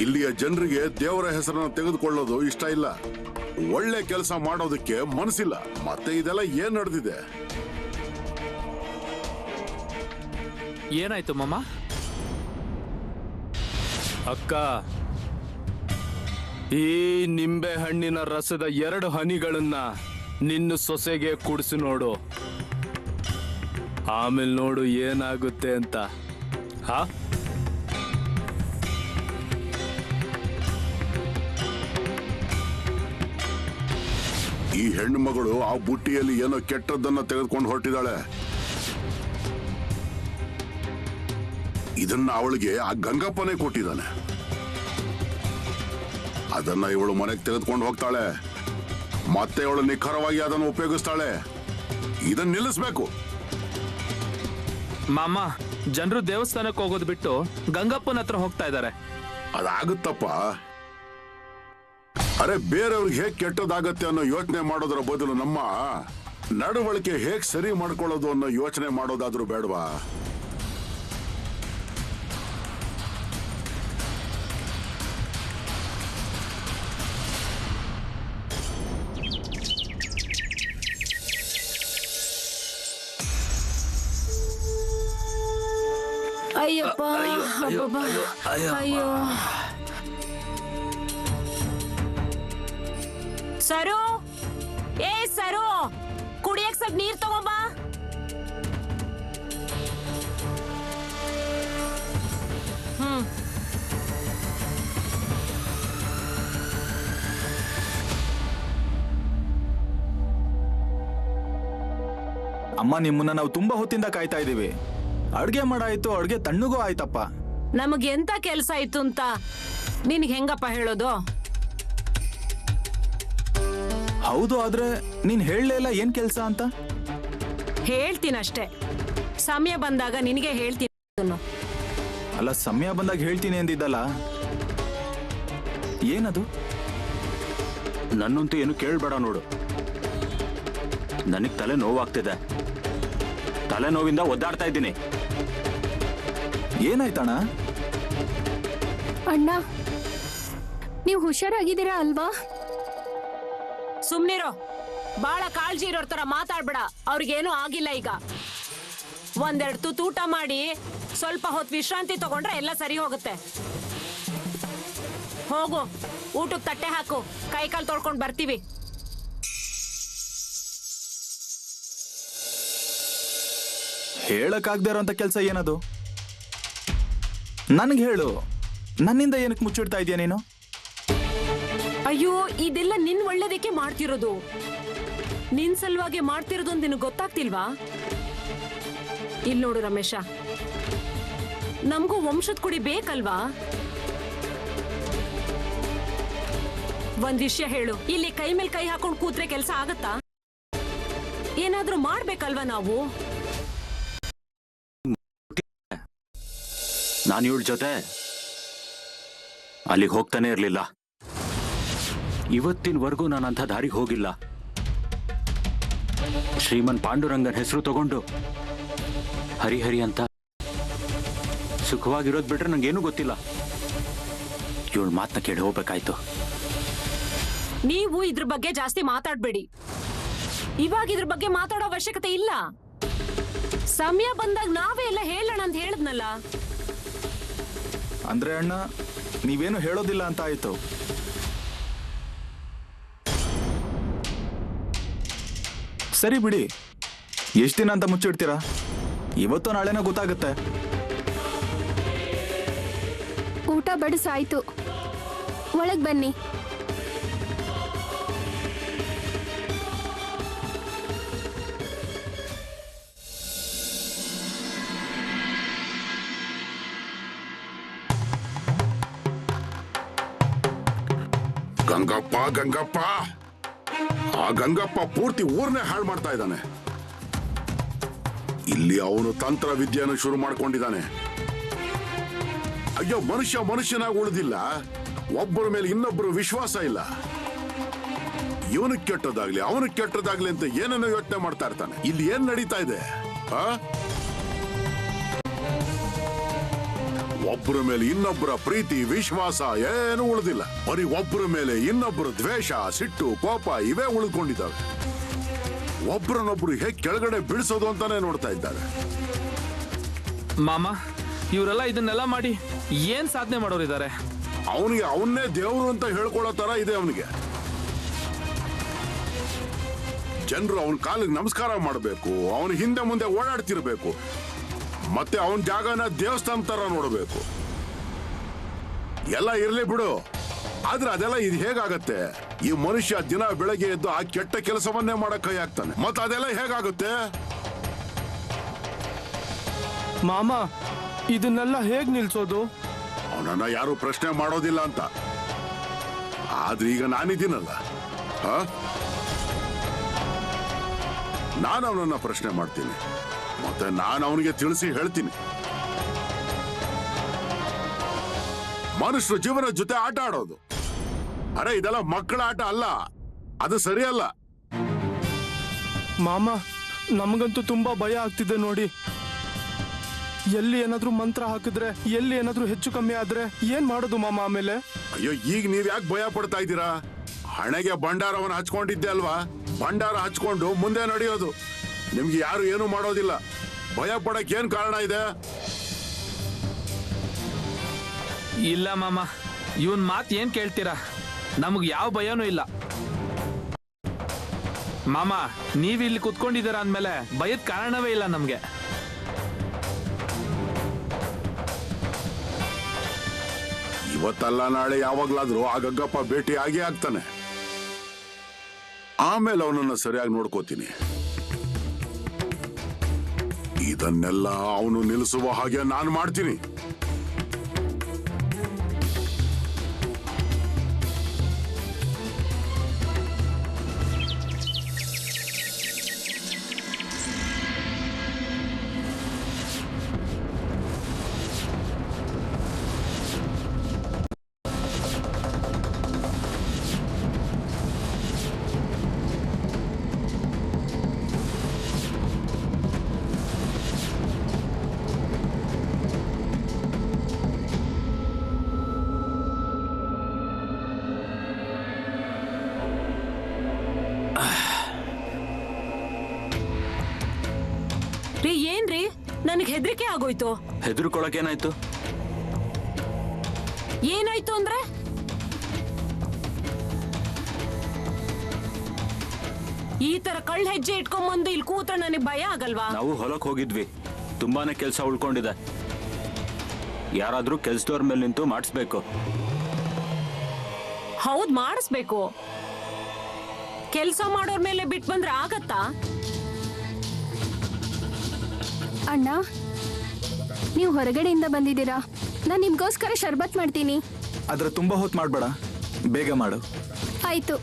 ಇಲ್ಲಿಯ ಜನರಿಗೆ ದೇವರ ಹೆಸರನ್ನು ತೆಗೆದುಕೊಳ್ಳೋದು ಇಷ್ಟ ಇಲ್ಲ, ಒಳ್ಳೆ ಕೆಲಸ ಮಾಡೋದಕ್ಕೆ ಮನಸ್ಸಿಲ್ಲ. ಮತ್ತೆ ಇದೆಲ್ಲ ಏನ್ ನಡೆದಿದೆ? ಏನಾಯ್ತು ಮಾಮ? ಅಕ್ಕ, ಈ ನಿಂಬೆ ಹಣ್ಣಿನ ರಸದ 2 ಹನಿಗಳನ್ನ ನಿನ್ನ ಸೊಸೆಗೆ ಕುಡಿಸಿ ನೋಡು, ಆಮೇಲೆ ನೋಡು ಏನಾಗುತ್ತೆ ಅಂತ. ಹಾ, ಈ ಹೆಣ್ಣು ಮಗಳು ಆ ಬುಟ್ಟಿಯಲ್ಲಿ ಏನೋ ಕೆಟ್ಟದ್ದನ್ನ ತೆಗೆದುಕೊಂಡು ಹೊರಟಿದ್ದಾಳೆ. ಇದನ್ನ ಅವಳಿಗೆ ಆ ಗಂಗಪ್ಪನೇ ಕೊಟ್ಟಿದ್ದಾನೆ. ಅದನ್ನ ಇವಳು ಮನೆಗೆ ತೆಗೆದುಕೊಂಡು ಹೋಗ್ತಾಳೆ, ಮತ್ತೆ ಇವಳು ನಿಖರವಾಗಿ ಅದನ್ನು ಉಪಯೋಗಿಸ್ತಾಳೆ. ಇದನ್ನ ನಿಲ್ಲಿಸ್ಬೇಕು. ಮಾಮ, ಜನರು ದೇವಸ್ಥಾನಕ್ಕೆ ಹೋಗೋದು ಬಿಟ್ಟು ಗಂಗಪ್ಪನ ಹತ್ರ ಹೋಗ್ತಾ ಇದ್ದಾರೆ. ಅದಾಗುತ್ತಪ್ಪ. ಅರೆ, ಬೇರೆಯವ್ರಿಗೆ ಹೇಗ್ ಕೆಟ್ಟದಾಗತ್ತೆ ಅನ್ನೋ ಯೋಚನೆ ಮಾಡೋದ್ರ ಬದಲು ನಮ್ಮ ನಡವಳಿಕೆ ಹೇಗ್ ಸರಿ ಮಾಡ್ಕೊಳ್ಳೋದು ಅನ್ನೋ ಯೋಚನೆ ಮಾಡೋದಾದ್ರೂ ಬೇಡವಾ? ಅಯ್ಯಪ್ಪ, ಅಯ್ಯೋ. ಸರು, ಏ ಸರು, ಕುಡಿಯಕ್ ಸ್ವಲ್ಪ ನೀರ್ ತಗೊಂಬಾ. ಅಮ್ಮ, ನಿಮ್ಮನ್ನ ನಾವು ತುಂಬಾ ಹೊತ್ತಿಂದ ಕಾಯ್ತಾ ಇದೀವಿ. ಅಡ್ಗೆ ಮಾಡಾಯ್ತು, ಅಡ್ಗೆ ತಣ್ಣಗೂ ಆಯ್ತಪ್ಪ. ನಮಗ್ ಎಂತ ಕೆಲ್ಸ ಇತ್ತು ಅಂತ ನಿನ್ಗೆ ಹೆಂಗಪ್ಪ ಹೇಳೋದು? ಹೌದು, ಆದ್ರೆ ನೀನ್ ಹೇಳಲೇ ಇಲ್ಲ ಏನ್ ಕೆಲ್ಸ ಅಂತ. ಹೇಳ್ತೀನಷ್ಟೇ, ಸಮಯ ಬಂದಾಗ ನಿನಗೆ ಹೇಳ್ತೀನಿ. ಅಲ್ಲ, ಸಮಯ ಬಂದಾಗ ಹೇಳ್ತೀನಿ ಅಂದಿದ್ದಲ್ಲ, ಏನದು? ನನ್ನಂತೂ ಏನು ಕೇಳ್ಬೇಡ ನೋಡು. ನನಗ್ ತಲೆ ನೋವಾಗ್ತಿದೆ, ತಲೆ ನೋವಿಂದ ಒದ್ದಾಡ್ತಾ ಇದ್ದೀನಿ. ಏನಾಯ್ತಣ್ಣ? ಅಣ್ಣ, ನೀವು ಹುಷಾರಾಗಿದ್ದೀರಾ ಅಲ್ವಾ? ಸುಮ್ನಿರೋ, ಬಾಳ ಕಾಳಜಿ ಇರೋರ್ ತರ ಮಾತಾಡ್ಬೇಡ. ಅವ್ರಿಗೇನು ಆಗಿಲ್ಲ. ಈಗ 1-2 ತುತ್ತು ಊಟ ಮಾಡಿ ಸ್ವಲ್ಪ ಹೊತ್ತು ವಿಶ್ರಾಂತಿ ತಗೊಂಡ್ರೆ ಎಲ್ಲ ಸರಿ ಹೋಗುತ್ತೆ. ಹೋಗು, ಊಟಕ್ಕೆ ತಟ್ಟೆ ಹಾಕು, ಕೈಕಾಲು ತೊಳ್ಕೊಂಡ್ ಬರ್ತೀವಿ. ಹೇಳಕ್ಕಾಗ್ದೇ ಇರೋಂಥ ಕೆಲ್ಸ ಏನದು? ನನ್ಗೆ ಹೇಳು, ನನ್ನಿಂದ ಏನಕ್ಕೆ ಮುಚ್ಚಿಡ್ತಾ ಇದೀಯ ನೀನು? ಅಯ್ಯೋ, ಇದೆಲ್ಲ ನಿನ್ ಒಳ್ಳೇದಕ್ಕೆ ಮಾಡ್ತಿರೋದು. ನಿನ್ ಸಲುವಾಗಿ ಮಾಡ್ತಿರೋದು ಅಂತ ನಿನಗೆ ಗೊತ್ತಾಗ್ತಿಲ್ವಾ? ಇಲ್ಲಿ ನೋಡು ರಮೇಶ, ನಮಗೂ ವಂಶದ ಕುಡಿ ಬೇಕಲ್ವಾ? ಒಂದ್ ವಿಷಯ ಹೇಳು, ಇಲ್ಲಿ ಕೈ ಮೇಲೆ ಕೈ ಹಾಕೊಂಡು ಕೂತ್ರೆ ಕೆಲಸ ಆಗತ್ತಾ? ಏನಾದ್ರೂ ಮಾಡ್ಬೇಕಲ್ವಾ ನಾವು? ನಾನು ಇವಳ ಜೊತೆ ಅಲ್ಲಿಗೆ ಹೋಗ್ತಾನೆ ಇರ್ಲಿಲ್ಲ. ಇವತ್ತಿನವರೆಗೂ ನಾನಂಥ ದಾರಿಗೆ ಹೋಗಿಲ್ಲ. ಶ್ರೀಮನ್ ಪಾಂಡುರಂಗನ್ ಹೆಸರು ತಗೊಂಡು ಹರಿಹರಿ ಅಂತ ಸುಖವಾಗಿರೋದ್ ಬಿಟ್ರೆ ನಂಗೇನು ಗೊತ್ತಿಲ್ಲ. ಇವಳ ಮಾತನ್ನ ಕೇಳಿ ಹೋಗ್ಬೇಕಾಯ್ತು. ನೀವು ಇದ್ರ ಬಗ್ಗೆ ಜಾಸ್ತಿ ಮಾತಾಡ್ಬೇಡಿ. ಇವಾಗ ಇದ್ರ ಬಗ್ಗೆ ಮಾತಾಡೋ ಅವಶ್ಯಕತೆ ಇಲ್ಲ. ಸಮಯ ಬಂದಾಗ ನಾವೇ ಎಲ್ಲ ಹೇಳೋಣ ಅಂತ ಹೇಳದ್ನಲ್ಲ. ಅಂದ್ರೆ ಅಣ್ಣ, ನೀವೇನು ಹೇಳೋದಿಲ್ಲ ಅಂತ ಆಯ್ತು. ಸರಿ ಬಿಡಿ, ಎಷ್ಟು ದಿನ ಅಂತ ಮುಚ್ಚಿಡ್ತೀರಾ? ಇವತ್ತು ನಾಳೆನೋ ಗೊತ್ತಾಗುತ್ತೆ. ಊಟ ಬಡಿಸಾಯ್ತು, ಒಳಗ್ ಬನ್ನಿ. ಗಂಗಪ್ಪ ಗಂಗಪ್ಪ, ಆ ಗಂಗಪ್ಪ ಪೂರ್ತಿ ಊರ್ನೇ ಹಾಳು ಮಾಡ್ತಾ ಇದ್ದಾನೆ. ಇಲ್ಲಿ ಅವನು ತಂತ್ರ ವಿದ್ಯೆಯನ್ನು ಶುರು ಮಾಡ್ಕೊಂಡಿದ್ದಾನೆ. ಅಯ್ಯೋ, ಮನುಷ್ಯನಾಗಿ ಉಳಿದಿಲ್ಲ, ಒಬ್ಬರ ಮೇಲೆ ಇನ್ನೊಬ್ಬರು ವಿಶ್ವಾಸ ಇಲ್ಲ. ಇವನಿಗೆ ಕೆಟ್ಟದಾಗ್ಲಿ ಅವನಿಗೆ ಕೆಟ್ಟದಾಗ್ಲಿ ಅಂತ ಏನೇನೋ ಯೋಚನೆ ಮಾಡ್ತಾ ಇರ್ತಾನೆ. ಇಲ್ಲಿ ಏನ್ ನಡೀತಾ ಇದೆ? ಒಬ್ಬರ ಮೇಲೆ ಇನ್ನೊಬ್ಬರ ಪ್ರೀತಿ ವಿಶ್ವಾಸ ಏನು ಉಳಿದಿಲ್ಲ. ಬರೀ ಒಬ್ಬರ ಮೇಲೆ ಇನ್ನೊಬ್ಬರ ದ್ವೇಷ, ಸಿಟ್ಟು, ಕೋಪ ಇವೇ ಉಳಿದುಕೊಂಡಿದ್ದಾವೆ. ಒಬ್ಬರನ್ನೊಬ್ರು ಹೇಗೆ ಕೆಳಗಡೆ ಬೀಳಿಸೋದು ಅಂತಾನೆ ನೋಡ್ತಾ ಇದ್ದಾರೆ. ಮಾಮ, ಇವರೆಲ್ಲ ಇದನ್ನೆಲ್ಲ ಮಾಡಿ ಏನ್ ಸಾಧನೆ ಮಾಡೋರಿದ್ದಾರೆ? ಅವನಿಗೆ ಅವನ್ನೇ ದೇವರು ಅಂತ ಹೇಳ್ಕೊಳ್ಳೋ ತರ ಇದೆ ಅವನಿಗೆ. ಜನರು ಅವನ ಕಾಲಿಗೆ ನಮಸ್ಕಾರ ಮಾಡಬೇಕು, ಅವನ ಹಿಂದೆ ಮುಂದೆ ಓಡಾಡ್ತಿರ್ಬೇಕು, ಮತ್ತೆ ಅವನ ಜಾಗನ ದೇವಸ್ಥಾನ ತರ ನೋಡಬೇಕು. ಎಲ್ಲ ಇರ್ಲಿ ಬಿಡು, ಆದ್ರೆ ಅದೆಲ್ಲ ಇದು ಹೇಗಾಗತ್ತೆ? ಈ ಮನುಷ್ಯ ದಿನ ಬೆಳಗ್ಗೆ ಎದ್ದು ಆ ಕೆಟ್ಟ ಕೆಲಸವನ್ನೇ ಮಾಡಕ್ ಕೈ ಹಾಕ್ತಾನೆ. ಮತ್ತೆ ಅದೆಲ್ಲ ಹೇಗಾಗುತ್ತೆ? ಮಾಮ, ಇದನ್ನೆಲ್ಲ ಹೇಗ್ ನಿಲ್ಸೋದು? ಅವನನ್ನ ಯಾರು ಪ್ರಶ್ನೆ ಮಾಡೋದಿಲ್ಲ ಅಂತ. ಆದ್ರೆ ಈಗ ನಾನಿದ್ದೀನಲ್ಲ, ನಾನು ಅವನನ್ನ ಪ್ರಶ್ನೆ ಮಾಡ್ತೀನಿ, ಮತ್ತೆ ನಾನು ಅವನಿಗೆ ತಿಳಿಸಿ ಹೇಳ್ತೀನಿ. ಮನುಷ್ಯರ ಜೀವನ ಜೊತೆ ಆಟ ಆಡೋದು, ಅರೆ ಇದೆಲ್ಲ ಮಕ್ಕಳ ಆಟ ಅಲ್ಲ, ಅದು ಸರಿಯಲ್ಲ. ಮಾಮ, ನಮಗಂತೂ ತುಂಬಾ ಭಯ ಆಗ್ತಿದೆ ನೋಡಿ. ಎಲ್ಲಿ ಏನಾದ್ರೂ ಮಂತ್ರ ಹಾಕಿದ್ರೆ, ಎಲ್ಲಿ ಏನಾದ್ರೂ ಹೆಚ್ಚು ಕಮ್ಮಿ ಆದ್ರೆ ಏನ್ ಮಾಡೋದು ಮಾಮ ಆಮೇಲೆ? ಅಯ್ಯೋ, ಈಗ ನೀವ್ ಯಾಕೆ ಭಯ ಪಡ್ತಾ ಇದ್ದೀರಾ? ಹಣೆಗೆ ಭಂಡಾರವನ್ನು ಹಚ್ಕೊಂಡಿದ್ದೆ ಅಲ್ವಾ? ಭಂಡಾರ ಹಚ್ಕೊಂಡು ಮುಂದೆ ನಡೆಯೋದು. ನಿಮ್ಗೆ ಯಾರು ಏನು ಮಾಡೋದಿಲ್ಲ. ಭಯ ಪಡಕ್ ಏನ್ ಕಾರಣ ಇದೆ? ಇಲ್ಲ ಮಾಮ, ಇವನ್ ಮಾತ್ ಏನ್ ಕೇಳ್ತೀರಾ? ನಮಗ್ ಯಾವ ಭಯನೂ ಇಲ್ಲ. ಮಾಮ, ನೀವ್ ಇಲ್ಲಿ ಕುತ್ಕೊಂಡಿದ್ದೀರ ಅಂದ್ಮೇಲೆ ಭಯದ ಕಾರಣವೇ ಇಲ್ಲ ನಮ್ಗೆ. ಇವತ್ತಲ್ಲ ನಾಳೆ ಯಾವಾಗ್ಲಾದ್ರೂ ಆ ಗಂಗಪ್ಪ ಭೇಟಿ ಆಗೇ ಆಗ್ತಾನೆ. ಆಮೇಲೆ ಅವನನ್ನ ಸರಿಯಾಗಿ ನೋಡ್ಕೋತೀನಿ. ಇದನ್ನೆಲ್ಲ ಅವನು ನಿಲ್ಲಿಸುವ ಹಾಗೆ ನಾನು ಮಾಡ್ತೀನಿ. ರೀ, ಏನ್ರಿ ನನಗೆ ಹೆದರಿಕೆ ಆಗೋಯ್ತು. ಹೆದರ್ಕೊಳಕೇನಾಯ್ತು? ಏನಾಯ್ತು ಅಂದ್ರೆ ಈ ತರ ಕಳ್ಳ ಹೆಜ್ಜೆ ಇಟ್ಕೊಂಡ್ಬಂದು ಇಲ್ಲಿ ಕೂತ್ರೆ ನನಗೆ ಭಯ ಆಗಲ್ವಾ? ನಾವು ಹೊಲಕ್ ಹೋಗಿದ್ವಿ, ತುಂಬಾನೇ ಕೆಲಸ ಉಳ್ಕೊಂಡಿದೆ. ಯಾರಾದ್ರೂ ಕೆಲ್ಸದವ್ರ ಮೇಲೆ ನಿಂತು ಮಾಡಿಸ್ಬೇಕು. ಹೌದ್, ಮಾಡಿಸ್ಬೇಕು. ಕೆಲ್ಸ ಮಾಡೋರ್ ಮೇಲೆ ಬಿಟ್ಟು ಬಂದ್ರೆ ಆಗತ್ತಾ? ಅಣ್ಣ, ನೀವು ಹೊರಗಡೆಯಿಂದ ಬಂದಿದ್ದೀರಾ, ನಾನು ನಿಮ್ಗೋಸ್ಕರ ಶರ್ಬತ್ ಮಾಡ್ತೀನಿ. ಆದ್ರೆ ತುಂಬಾ ಹೊತ್ತು ಮಾಡ್ಬೇಡ, ಬೇಗ ಮಾಡು. ಆಯ್ತು.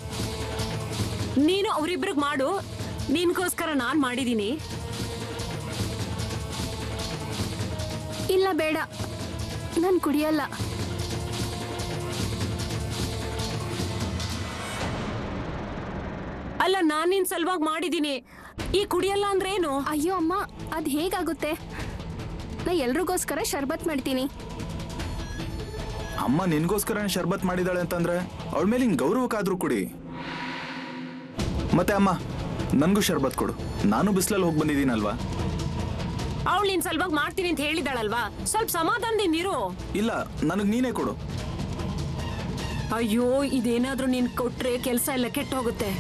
ನೀನು ಅವರಿಬ್ರಿಗೆ ಮಾಡು, ನಿನ್ಗೋಸ್ಕರ ನಾನ್ ಮಾಡಿದೀನಿ. ಇಲ್ಲ ಬೇಡ, ನಾನು ಕುಡಿಯಲ್ಲ. ಅಲ್ಲ, ನಾನ್ ನಿನ್ ಸಲುವಾಗಿ ಮಾಡಿದೀನಿ. ಈ ಕುಡಿಯಲ್ಲ ಅಂದ್ರೆ ಏನು? ಅಯ್ಯೋ ಅಮ್ಮ, ಅದ್ ಹೇಗಾಗುತ್ತೆ? ನಾ ಎಲ್ರಿಗೋಸ್ಕರ ಶರ್ಬತ್ ಮಾಡ್ತೀನಿ. ಅಮ್ಮ ನಿನ್ಗೋಸ್ಕರನೇ ಶರ್ಬತ್ ಮಾಡಿದಾಳೆ ಅಂತಂದ್ರೆ ಅವಳ ಮೇಲೆ ಹಿಂಗ್ ಗೌರವಕ್ಕಾದ್ರೂ ಕುಡಿ. ಮತ್ತೆ ಅಮ್ಮ, ನನ್ಗೂ ಶರ್ಬತ್ ಕೊಡು, ನಾನು ಬಿಸಿಲಲ್ಲಿ ಹೋಗಿ ಬಂದಿದ್ದೀನಲ್ವಾ. ಅವಳು ನಿನ್ ಸಲುವಾಗಿ ಮಾಡ್ತೀನಿ ಅಂತ ಹೇಳಿದಾಳಲ್ವಾ, ಸ್ವಲ್ಪ ಸಮಾಧಾನದಿಂದಿರು. ಇಲ್ಲ, ನನಗ್ ನೀನೇ ಕೊಡು. ಅಯ್ಯೋ, ಇದೇನಾದ್ರೂ ನೀನ್ ಕೊಟ್ರೆ ಕೆಲ್ಸ ಎಲ್ಲ ಕೆಟ್ಟ ಹೋಗುತ್ತೆ.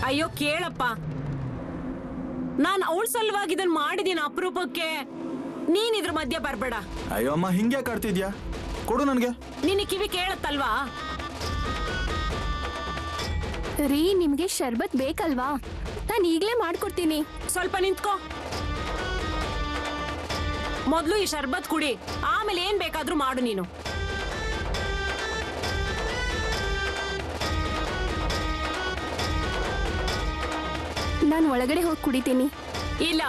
ಅಯ್ಯೋ ಕೇಳಪ್ಪ, ನಾನ್ ಅವಳ ಸಲುವಾಗಿ ಇದನ್ ಮಾಡಿದೀನಿ ಅಪರೂಪಕ್ಕೆ. ನೀನ್ ಇದ್ರ ಮಧ್ಯೆ ಬರ್ಬೇಡ. ಅಯ್ಯೋ ಅಮ್ಮ ಹಿಂಗೆ ಕಾಡ್ತಿದ್ಯಾ, ಕೊಡು ನನ್ಗೆ. ನಿನ್ನ ಕಿವಿ ಕೇಳತ್ತಲ್ವಾ? ರೀ, ನಿಮ್ಗೆ ಶರ್ಬತ್ ಬೇಕಲ್ವಾ? ನಾನು ಈಗ್ಲೇ ಮಾಡ್ಕೊಡ್ತೀನಿ. ಸ್ವಲ್ಪ ನಿಂತ್ಕೋ. ಮೊದ್ಲು ಈ ಶರ್ಬತ್ ಕುಡಿ, ಆಮೇಲೆ ಏನ್ ಬೇಕಾದ್ರೂ ಮಾಡು ನೀನು. ನಾನು ಒಳಗಡೆ ಹೋಗಿ ಕುಡಿತೀನಿ. ಇಲ್ಲ,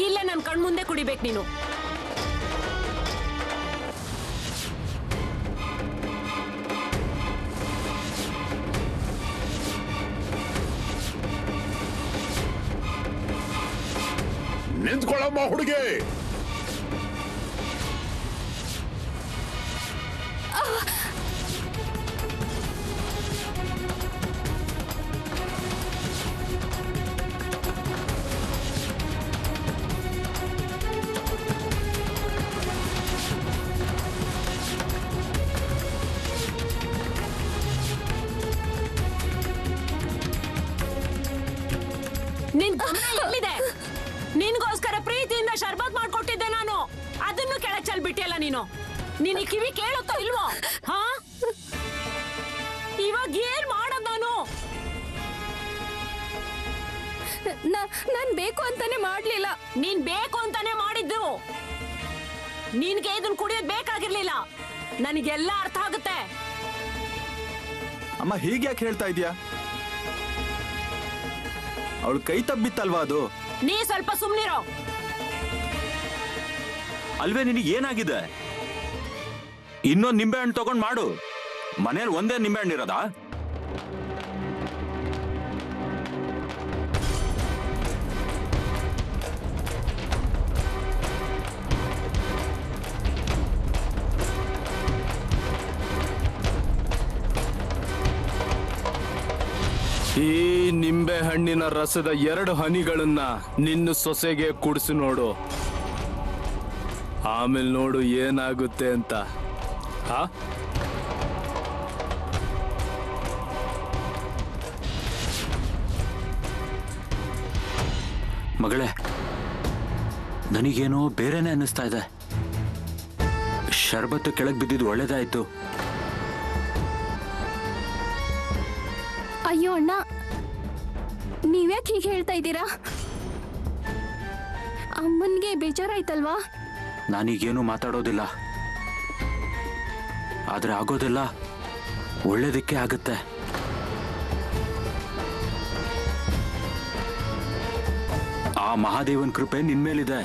ಇಲ್ಲೇ ನನ್ ಕಣ್ಮುಂದೆ ಕುಡಿಬೇಕು ನೀನು. ನಿಂತ್ಕೊಳ್ಳಮ್ಮ ಹುಡುಗಿ. ನಿನ್ ಗಮನ ಎಲ್ಲಿದೆ? ನಿನ್ಗೋಸ್ಕರ ಪ್ರೀತಿಯಿಂದ ಶರ್ಬತ್ ಮಾಡ್ಕೊಟ್ಟಿದ್ದೆ ನಾನು, ಅದನ್ನು ಕೆಳಗ್ ಚೆಲ್ಬಿಟ್ಟಿಯಲ್ಲ ನೀನು. ನಿನ್ ಈ ಕಿವಿ ಕೇಳುತ್ತೋ ಇಲ್ವೋ? ಹಾ, ಇವಾಗ ಏನ್ ಮಾಡೋದ್ ನಾನು? ನಾನ್ ಬೇಕು ಅಂತಾನೆ ಮಾಡ್ಲಿಲ್ಲ. ನೀನ್ ಬೇಕು ಅಂತಾನೆ ಮಾಡಿದ್ದು. ನಿನ್ಗೆ ಇದನ್ ಕುಡಿಯೋದ್ ಬೇಕಾಗಿರ್ಲಿಲ್ಲ. ನನಗೆಲ್ಲ ಅರ್ಥ ಆಗುತ್ತೆ. ಅಮ್ಮ ಹೀಗ್ಯಾಕೆ ಹೇಳ್ತಾ ಇದೀಯಾ? ಅವಳು ಕೈ ತಬ್ಬಿತ್ತಲ್ವಾ ಅದು? ನೀ ಸ್ವಲ್ಪ ಸುಮ್ನಿರೋ. ಅಲ್ವೇ ನಿನಗೆ ಏನಾಗಿದೆ? ಇನ್ನೊಂದು ನಿಂಬೆ ಹಣ್ಣು ತಗೊಂಡ್ ಮಾಡು. ಮನೇಲಿ ಒಂದೇ ನಿಂಬೆ ಹಣ್ಣು ಇರೋದಾ? ಈ ನಿಂಬೆ ಹಣ್ಣಿನ ರಸದ 2 ಹನಿಗಳನ್ನ ನಿನ್ನ ಸೊಸೆಗೆ ಕುಡಿಸಿ ನೋಡು, ಆಮೇಲೆ ನೋಡು ಏನಾಗುತ್ತೆ ಅಂತ. ಹಾ, ಮಗಳೇ, ನನಗೇನೋ ಬೇರೆನೆ ಅನ್ನಿಸ್ತಾ ಇದೆ. ಶರ್ಬತ್ತು ಕೆಳಗೆ ಬಿದ್ದಿದ್ದು ಒಳ್ಳೇದಾಯ್ತು. ಅಯ್ಯೋ ಅಣ್ಣ, ನೀವ್ಯಾಕೆ ಹೀಗೆ ಹೇಳ್ತಾ ಇದ್ದೀರಾ? ಅಮ್ಮನ್ಗೆ ಬೇಜಾರಾಯ್ತಲ್ವಾ? ನಾನೀಗೇನು ಮಾತಾಡೋದಿಲ್ಲ, ಆದ್ರೆ ಆಗೋದಿಲ್ಲ ಒಳ್ಳೇದಕ್ಕೆ ಆಗುತ್ತೆ. ಆ ಮಹಾದೇವನ್ ಕೃಪೆ ನಿನ್ಮೇಲಿದೆ.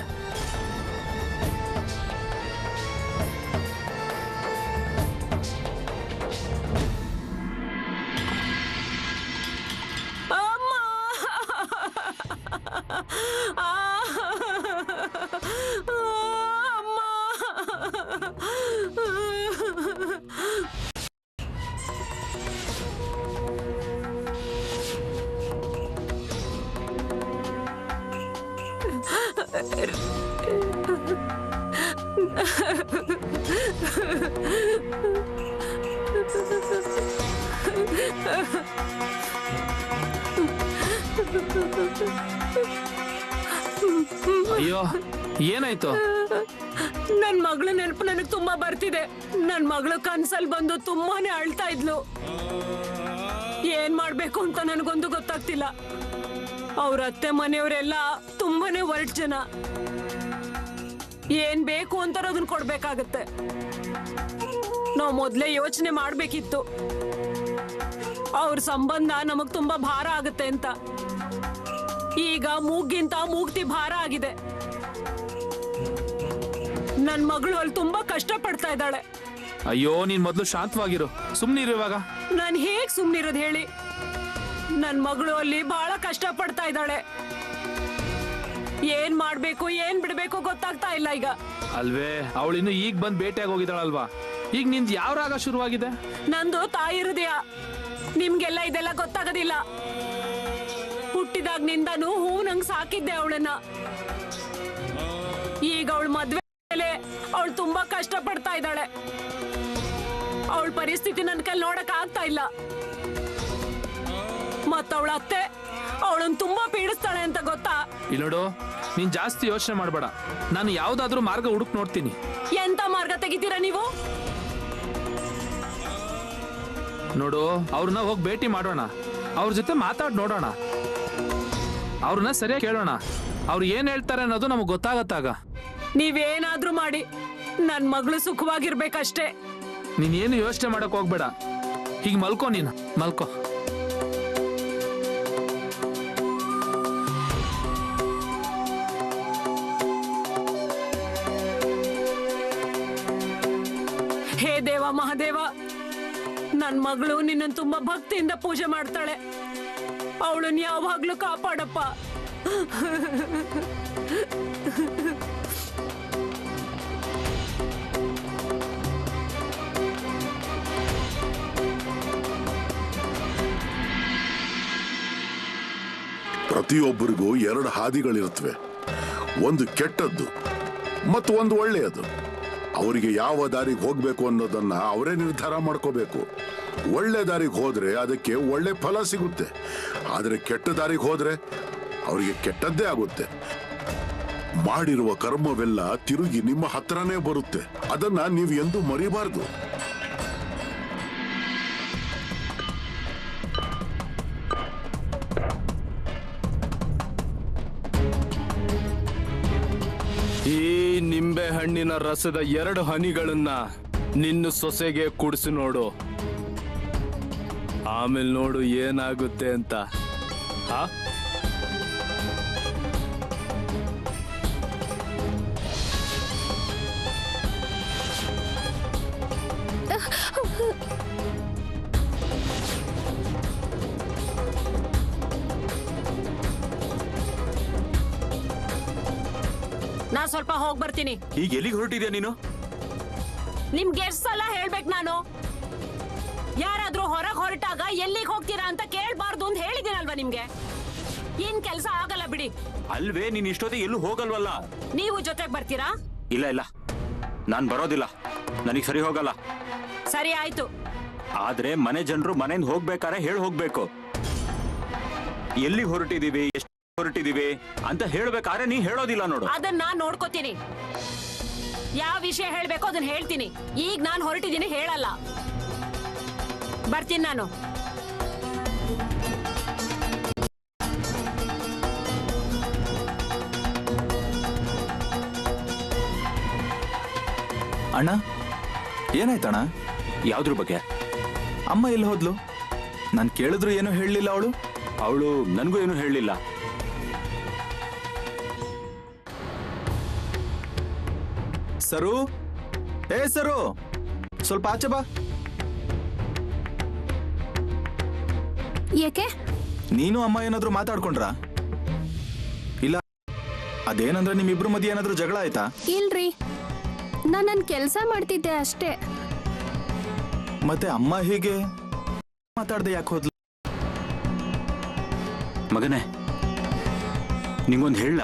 ಅಯ್ಯೋ ಏನಾಯ್ತು? ನನ್ ಮಗಳ ನೆನಪು ನನಗ್ ತುಂಬಾ ಬರ್ತಿದೆ. ನನ್ ಮಗಳು ಕನ್ಸಲ್ ಬಂದು ತುಂಬಾನೇ ಅಳ್ತಾ ಇದ್ಲು. ಏನ್ ಮಾಡ್ಬೇಕು ಅಂತ ನನಗೊಂದು ಗೊತ್ತಾಗ್ತಿಲ್ಲ. ಅವ್ರ ಅತ್ತೆ ಮನೆಯವರೆಲ್ಲ ತುಂಬಾನೇ ಒರಟ್ ಜನ. ಏನ್ ಬೇಕು ಅಂತಾರ ಅದನ್ನ ಕೊಡ್ಬೇಕಾಗತ್ತೆ. ನಾವ್ ಮೊದ್ಲೇ ಯೋಚನೆ ಮಾಡ್ಬೇಕಿತ್ತು, ಅವ್ರ ಸಂಬಂಧ ನಮಗ್ ತುಂಬಾ ಭಾರ ಆಗುತ್ತೆ ಅಂತ. ಈಗ ಮೂಗಿಂತ ಮೂಗ್ತಿ ಭಾರ ಆಗಿದೆ. ನನ್ ಮಗಳು ಅಲ್ಲಿ ತುಂಬಾ ಕಷ್ಟ ಪಡ್ತಾ ಇದ್ದಾಳೆ. ಅಯ್ಯೋ ನೀನ್ ಮೊದ್ಲು ಶಾಂತವಾಗಿರು, ಸುಮ್ನಿರು ಇವಾಗ. ನಾನ್ ಹೇಗ್ ಸುಮ್ನಿರೋದ್ ಹೇಳಿ? ನನ್ ಮಗಳು ಅಲ್ಲಿ ಬಹಳ ಕಷ್ಟ ಪಡ್ತಾ ಇದ್ದಾಳೆ. ಏನ್ ಮಾಡ್ಬೇಕು ಏನ್ ಬಿಡ್ಬೇಕು ಗೊತ್ತಾಗ್ತಾ ಇಲ್ಲ ಈಗ. ಅಲ್ವೇ, ಅವಳು ಇನ್ನು ಈಗ ಬಂದ್ ಭೇಟಿಯಾಗಿ ಹೋಗಿದ್ದಾಳಲ್ವಾ? ಈಗ ನಿಂದ್ ಯಾವ ರಾಗ ಶುರುವಾಗಿದೆ? ನಂದು ತಾಯಿ ಹೃದಯ. ನಿಮ್ಗೆಲ್ಲ ಇದೆಲ್ಲ ಗೊತ್ತಾಗೋದಿಲ್ಲ. ಹುಟ್ಟಿದಾಗ್ನಿಂದನೂ ಹೂ ನಂಗ್ ಸಾಕಿದ್ದೆ ಅವಳನ್ನ. ಈಗ ಅವಳ ಮದ್ವೆ ಮೇಲೆ ಅವಳು ತುಂಬಾ ಕಷ್ಟ ಪಡ್ತಾ ಇದ್ದಾಳೆ. ಅವಳ ಪರಿಸ್ಥಿತಿ ನನ್ ಕೈಲಿ ನೋಡಕ್ ಆಗ್ತಾ ಇಲ್ಲ. ಮತ್ತವಳ ಅತ್ತೆ ಅವಳನ್ ತುಂಬಾ ಪೀಡಿಸ್ತಾಳೆ ಅಂತ ಗೊತ್ತಾ? ಇಲ್ಲೋಡು, ನೀನ್ ಜಾಸ್ತಿ ಯೋಚನೆ ಮಾಡಬೇಡ. ನಾನು ಯಾವ್ದಾದ್ರೂ ಮಾರ್ಗ ಹುಡುಕ್ ನೋಡ್ತೀನಿ. ಎಂತ ಮಾರ್ಗ ತೆಗಿತೀರಾ ನೀವು? ನೋಡು, ಅವ್ರನ್ನ ಹೋಗಿ ಭೇಟಿ ಮಾಡೋಣ, ಅವ್ರ ಜೊತೆ ಮಾತಾಡಿ ನೋಡೋಣ, ಅವ್ರನ್ನ ಸರಿಯಾಗಿ ಕೇಳೋಣ. ಅವ್ರು ಏನ್ ಹೇಳ್ತಾರೆ ಅನ್ನೋದು ನಮಗ್ ಗೊತ್ತಾಗತ್ತಾಗ. ನೀವೇನಾದ್ರೂ ಮಾಡಿ ನನ್ ಮಗಳು ಸುಖವಾಗಿರ್ಬೇಕಷ್ಟೇ. ನೀನೇನು ಯೋಚನೆ ಮಾಡಕ್ ಹೋಗ್ಬೇಡ. ಹೀಗೆ ಮಲ್ಕೋ, ನೀನು ಮಲ್ಕೋ. ಹೇ ದೇವ ಮಹಾದೇವ, ನನ್ ಮಗಳು ನಿನ್ನನ್ನು ತುಂಬಾ ಭಕ್ತಿಯಿಂದ ಪೂಜೆ ಮಾಡ್ತಾಳೆ. ಅವಳನ್ನ ಯಾವಾಗ್ಲೂ ಕಾಪಾಡಪ್ಪ. ಪ್ರತಿಯೊಬ್ಬರಿಗೂ 2 ಹಾದಿಗಳಿರುತ್ತವೆ, ಒಂದು ಕೆಟ್ಟದ್ದು ಮತ್ತು ಒಂದು ಒಳ್ಳೆಯದು. ಅವರಿಗೆ ಯಾವ ದಾರಿಗೆ ಹೋಗ್ಬೇಕು ಅನ್ನೋದನ್ನ ಅವರೇ ನಿರ್ಧಾರ ಮಾಡ್ಕೋಬೇಕು. ಒಳ್ಳೆ ದಾರಿಗೆ ಹೋದ್ರೆ ಅದಕ್ಕೆ ಒಳ್ಳೆ ಫಲ ಸಿಗುತ್ತೆ, ಆದ್ರೆ ಕೆಟ್ಟ ದಾರಿಗೆ ಹೋದ್ರೆ ಅವರಿಗೆ ಕೆಟ್ಟದ್ದೇ ಆಗುತ್ತೆ. ಮಾಡಿರುವ ಕರ್ಮವೆಲ್ಲ ತಿರುಗಿ ನಿಮ್ಮ ಹತ್ರನೇ ಬರುತ್ತೆ. ಅದನ್ನ ನೀವು ಎಂದೂ ಮರಿಬಾರ್ದು. ಈ ನಿಂಬೆ ಹಣ್ಣಿನ ರಸದ 2 ಹನಿಗಳನ್ನ ನಿನ್ನ ಸೊಸೆಗೆ ಕುಡಿಸಿ ನೋಡು, ಆಮೇಲೆ ನೋಡು ಏನಾಗುತ್ತೆ ಅಂತ. ಹಾ, ನಾ ಸ್ವಲ್ಪ ಹೋಗ್ ಬರ್ತೀನಿ. ಈಗ ಎಲ್ಲಿಗೆ ಹೊರಟಿದ್ಯಾ ನೀನು? ನಿಮ್ಗೆ ಎಷ್ಟ್ ಸಲ ಹೇಳ್ಬೇಕು ನಾನು? ಯಾರಾದ್ರೂ ಹೊರಗ್ ಹೊರಟಾಗ ಎಲ್ಲಿಗೆ ಹೋಗ್ತೀರಾ ಅಂತ ಕೇಳ್ಬಾರ್ದು ಅಂತ ಹೇಳಿದ್ದೀನಲ್ವಾ ನಿಮ್ಗೆ? ಏನ್ ಕೆಲ್ಸ ಆಗಲ್ಲ ಬಿಡಿ. ಅಲ್ವೇ, ನೀನ್ ಇಷ್ಟೊತ್ತಿಗೆ ಎಲ್ಲೂ ಹೋಗಲ್ವಲ್ಲ? ನೀವು ಜೊತೆಗ್ ಬರ್ತೀರಾ? ಇಲ್ಲ ಇಲ್ಲ, ನಾನ್ ಬರೋದಿಲ್ಲ. ನನಗ್ ಸರಿ ಹೋಗಲ್ಲ. ಸರಿ ಆಯ್ತು. ಆದ್ರೆ ಮನೆ ಜನರು ಮನೆಯಿಂದ ಹೋಗ್ಬೇಕಾರೆ ಹೇಳಿ ಹೋಗ್ಬೇಕು. ಎಲ್ಲಿ ಹೊರಟಿದೀವಿ, ಎಷ್ಟು ಹೊರಟಿದೀವಿ ಅಂತ ಹೇಳ್ಬೇಕಾದ್ರೆ ನೀ ಹೇಳೋದಿಲ್ಲ ನೋಡು. ಅದನ್ನ ನಾನ್ ನೋಡ್ಕೋತೀನಿ. ಯಾವ ವಿಷಯ ಹೇಳ್ಬೇಕು ಅದನ್ನ ಹೇಳ್ತೀನಿ. ಈಗ ನಾನ್ ಹೊರಟಿದ್ದೀನಿ ಹೇಳಲ್ಲ. ಬರ್ತೀನಿ ನಾನು. ಅಣ್ಣ, ಏನಾಯ್ತಣ್ಣ? ಯಾವ್ದ್ರ ಬಗ್ಗೆ? ಅಮ್ಮ ಎಲ್ಲಿ ಹೋದ್ಲು? ನಾನು ಕೇಳಿದ್ರು ಏನು ಹೇಳಲಿಲ್ಲ ಅವಳು. ಅವಳು ನನ್ಗೂ ಏನು ಹೇಳಲಿಲ್ಲ. ಸರು, ಏ ಸರು, ಸ್ವಲ್ಪ ಆಚೆ ಬಾ. ಏಕೆ? ನೀನು ಅಮ್ಮ ಏನಾದ್ರೂ ಮಾತಾಡ್ಕೊಂಡ್ರಾ? ಇಲ್ಲ, ಅದೇನಂದ್ರೆ ನಿಮ್ಮಿಬ್ರು ಮಧ್ಯೆ ಏನಾದ್ರೂ ಜಗಳ ಆಯ್ತಾ? ಇಲ್ರಿ, ನಾನು ನನ್ನ ಕೆಲಸ ಮಾಡ್ತಿದ್ದೆ ಅಷ್ಟೇ. ಮತ್ತೆ ಅಮ್ಮ ಹೀಗೆ ಮಾತಾಡ್ದೆ ಯಾಕೆ ಹೋದ್ಲು? ಮಗನೇ, ನಿಂಗೊಂದು ಹೇಳ.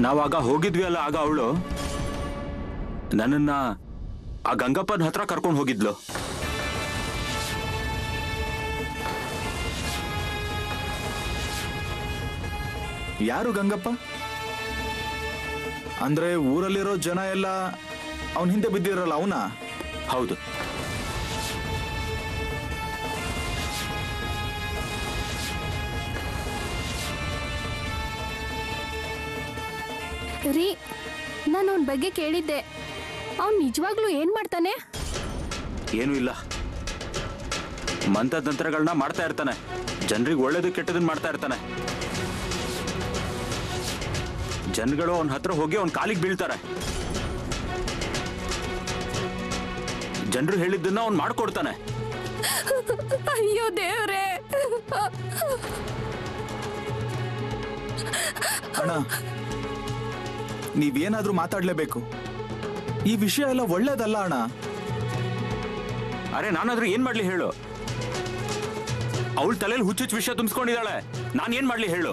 ನಾವಾಗ ಹೋಗಿದ್ವಿ ಅಲ್ಲ, ಆಗ ಅವಳು ನನ್ನನ್ನ ಆ ಗಂಗಪ್ಪನ ಹತ್ರ ಕರ್ಕೊಂಡು ಹೋಗಿದ್ಲು. ಯಾರು ಗಂಗಪ್ಪ? ಅಂದ್ರೆ ಊರಲ್ಲಿರೋ ಜನ ಎಲ್ಲ ಅವನ ಹಿಂದೆ ಬಿದ್ದಿರಲ್ಲ ಅವನ? ಹೌದು. ರೀ, ನಾನು ಅವನ ಬಗ್ಗೆ ಕೇಳಿದ್ದೆ. ಅವ್ನು ನಿಜವಾಗ್ಲೂ ಏನ್ ಮಾಡ್ತಾನೆ? ಏನೂ ಇಲ್ಲ, ಮಂತ್ರತಂತ್ರಗಳನ್ನ ಮಾಡ್ತಾ ಇರ್ತಾನೆ. ಜನರಿಗೆ ಒಳ್ಳೇದು ಕೆಟ್ಟದನ್ನ ಮಾಡ್ತಾ ಇರ್ತಾನೆ. ಜನಗಳು ಅವನ ಹತ್ರ ಹೋಗಿ ಅವನ ಕಾಲಿಗೆ ಬೀಳ್ತಾರೆ. ಜನರು ಹೇಳಿದ್ದನ್ನ ಅವ್ನು ಮಾಡ್ಕೊಡ್ತಾನೆ. ಅಯ್ಯೋ ದೇವ್ರೇ! ಅಣ್ಣ, ನೀವೇನಾದ್ರೂ ಮಾತಾಡ್ಲೇಬೇಕು. ಈ ವಿಷಯ ಎಲ್ಲ ಒಳ್ಳೇದಲ್ಲ ಅಣ್ಣ. ಅರೆ, ನಾನಾದ್ರೂ ಏನ್ ಮಾಡ್ಲಿ ಹೇಳು? ಅವಳ ತಲೆಯಲ್ಲಿ ಹುಚ್ಚುಚ್ಚು ವಿಷಯ ತುಂಬಿಸ್ಕೊಂಡಿದ್ದಾಳೆ. ನಾನು ಏನ್ ಮಾಡ್ಲಿ ಹೇಳು?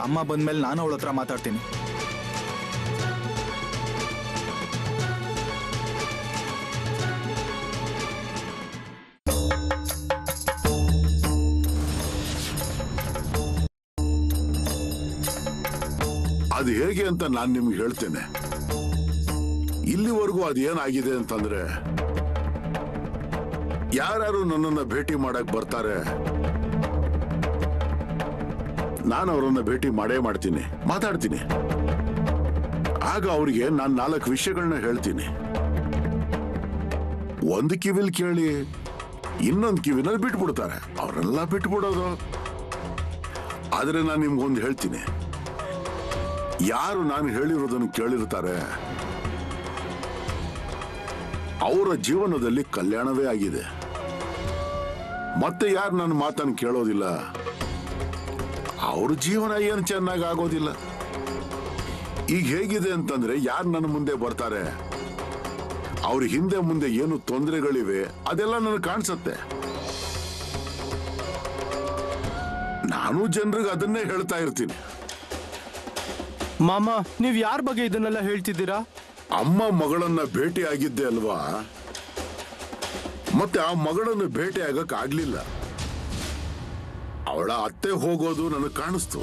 ಅಮ್ಮ ಬಂದ್ಮೇಲೆ ನಾನು ಅವಳ ಹತ್ರ ಮಾತಾಡ್ತೀನಿ. ಅದು ಹೇಗೆ ಅಂತ ನಾನು ನಿಮ್ಗೆ ಹೇಳ್ತೇನೆ. ಇಲ್ಲಿವರೆಗೂ ಅದೇನಾಗಿದೆ ಅಂತಂದ್ರೆ, ಯಾರು ನನ್ನನ್ನ ಭೇಟಿ ಮಾಡಕ್ ಬರ್ತಾರೆ, ನಾನು ಅವರನ್ನ ಭೇಟಿ ಮಾಡೇ ಮಾಡ್ತೀನಿ, ಮಾತಾಡ್ತೀನಿ. ಆಗ ಅವರಿಗೆ ನಾನು 4 ವಿಷಯಗಳನ್ನ ಹೇಳ್ತೀನಿ. ಒಂದು ಕಿವಿಲ್ ಕೇಳಿ ಇನ್ನೊಂದು ಕಿವಿನಲ್ಲಿ ಬಿಟ್ಬಿಡ್ತಾರೆ. ಅವರೆಲ್ಲ ಬಿಟ್ಬಿಡೋದು. ಆದ್ರೆ ನಾನು ನಿಮ್ಗೊಂದು ಹೇಳ್ತೀನಿ, ಯಾರು ನಾನು ಹೇಳಿರೋದನ್ನು ಕೇಳಿರ್ತಾರೆ ಅವರ ಜೀವನದಲ್ಲಿ ಕಲ್ಯಾಣವೇ ಆಗಿದೆ. ಮತ್ತೆ ಯಾರು ನನ್ನ ಮಾತನ್ನು ಕೇಳೋದಿಲ್ಲ, ಅವ್ರ ಜೀವನ ಏನು ಚೆನ್ನಾಗಿ ಆಗೋದಿಲ್ಲ. ಈಗ ಹೇಗಿದೆ ಅಂತಂದ್ರೆ, ಯಾರು ನನ್ನ ಮುಂದೆ ಬರ್ತಾರೆ ಅವ್ರ ಹಿಂದೆ ಮುಂದೆ ಏನು ತೊಂದರೆಗಳಿವೆ ಅದೆಲ್ಲ ನನಗೆ ಕಾಣಿಸುತ್ತೆ. ನಾನು ಜನರಿಗೆ ಅದನ್ನೇ ಹೇಳ್ತಾ ಇರ್ತೀನಿ. ಮಾಮ, ನೀವ್ ಯಾರ ಬಗ್ಗೆ ಇದನ್ನೆಲ್ಲ ಹೇಳ್ತಿದ್ದೀರಾ? ಅಮ್ಮ ಮಗಳನ್ನ ಭೇಟಿ ಆಗಿದ್ದೆ ಅಲ್ವಾ, ಮತ್ತೆ ಆ ಮಗಳನ್ನು ಭೇಟಿ ಆಗಕ್ ಆಗ್ಲಿಲ್ಲ. ಅವಳ ಅತ್ತೆ ಹೋಗೋದು ನನಗೆ ಕಾಣಿಸ್ತು.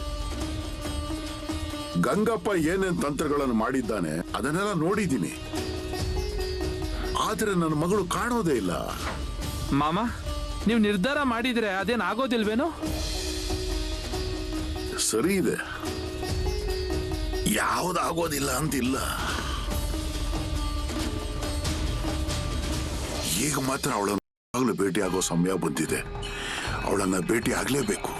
ಗಂಗಪ್ಪ ಏನೇನ್ ತಂತ್ರಗಳನ್ನು ಮಾಡಿದ್ದಾನೆ ಅದನ್ನೆಲ್ಲ ನೋಡಿದ್ದೀನಿ. ಆದ್ರೆ ನನ್ನ ಮಗಳು ಕಾಣೋದೇ ಇಲ್ಲ. ಮಾಮ, ನೀವು ನಿರ್ಧಾರ ಮಾಡಿದ್ರೆ ಅದೇನ್ ಆಗೋದಿಲ್ವೇನೋ? ಸರಿ ಇದೆ, ಯಾವುದಾಗೋದಿಲ್ಲ ಅಂತಿಲ್ಲ. ಈಗ ಮಾತ್ರ ಅವಳನ್ನು ಭೇಟಿ ಆಗೋ ಸಮಯ ಬಂದಿದೆ. ಅವಳನ್ನ ಭೇಟಿ ಆಗ್ಲೇಬೇಕು.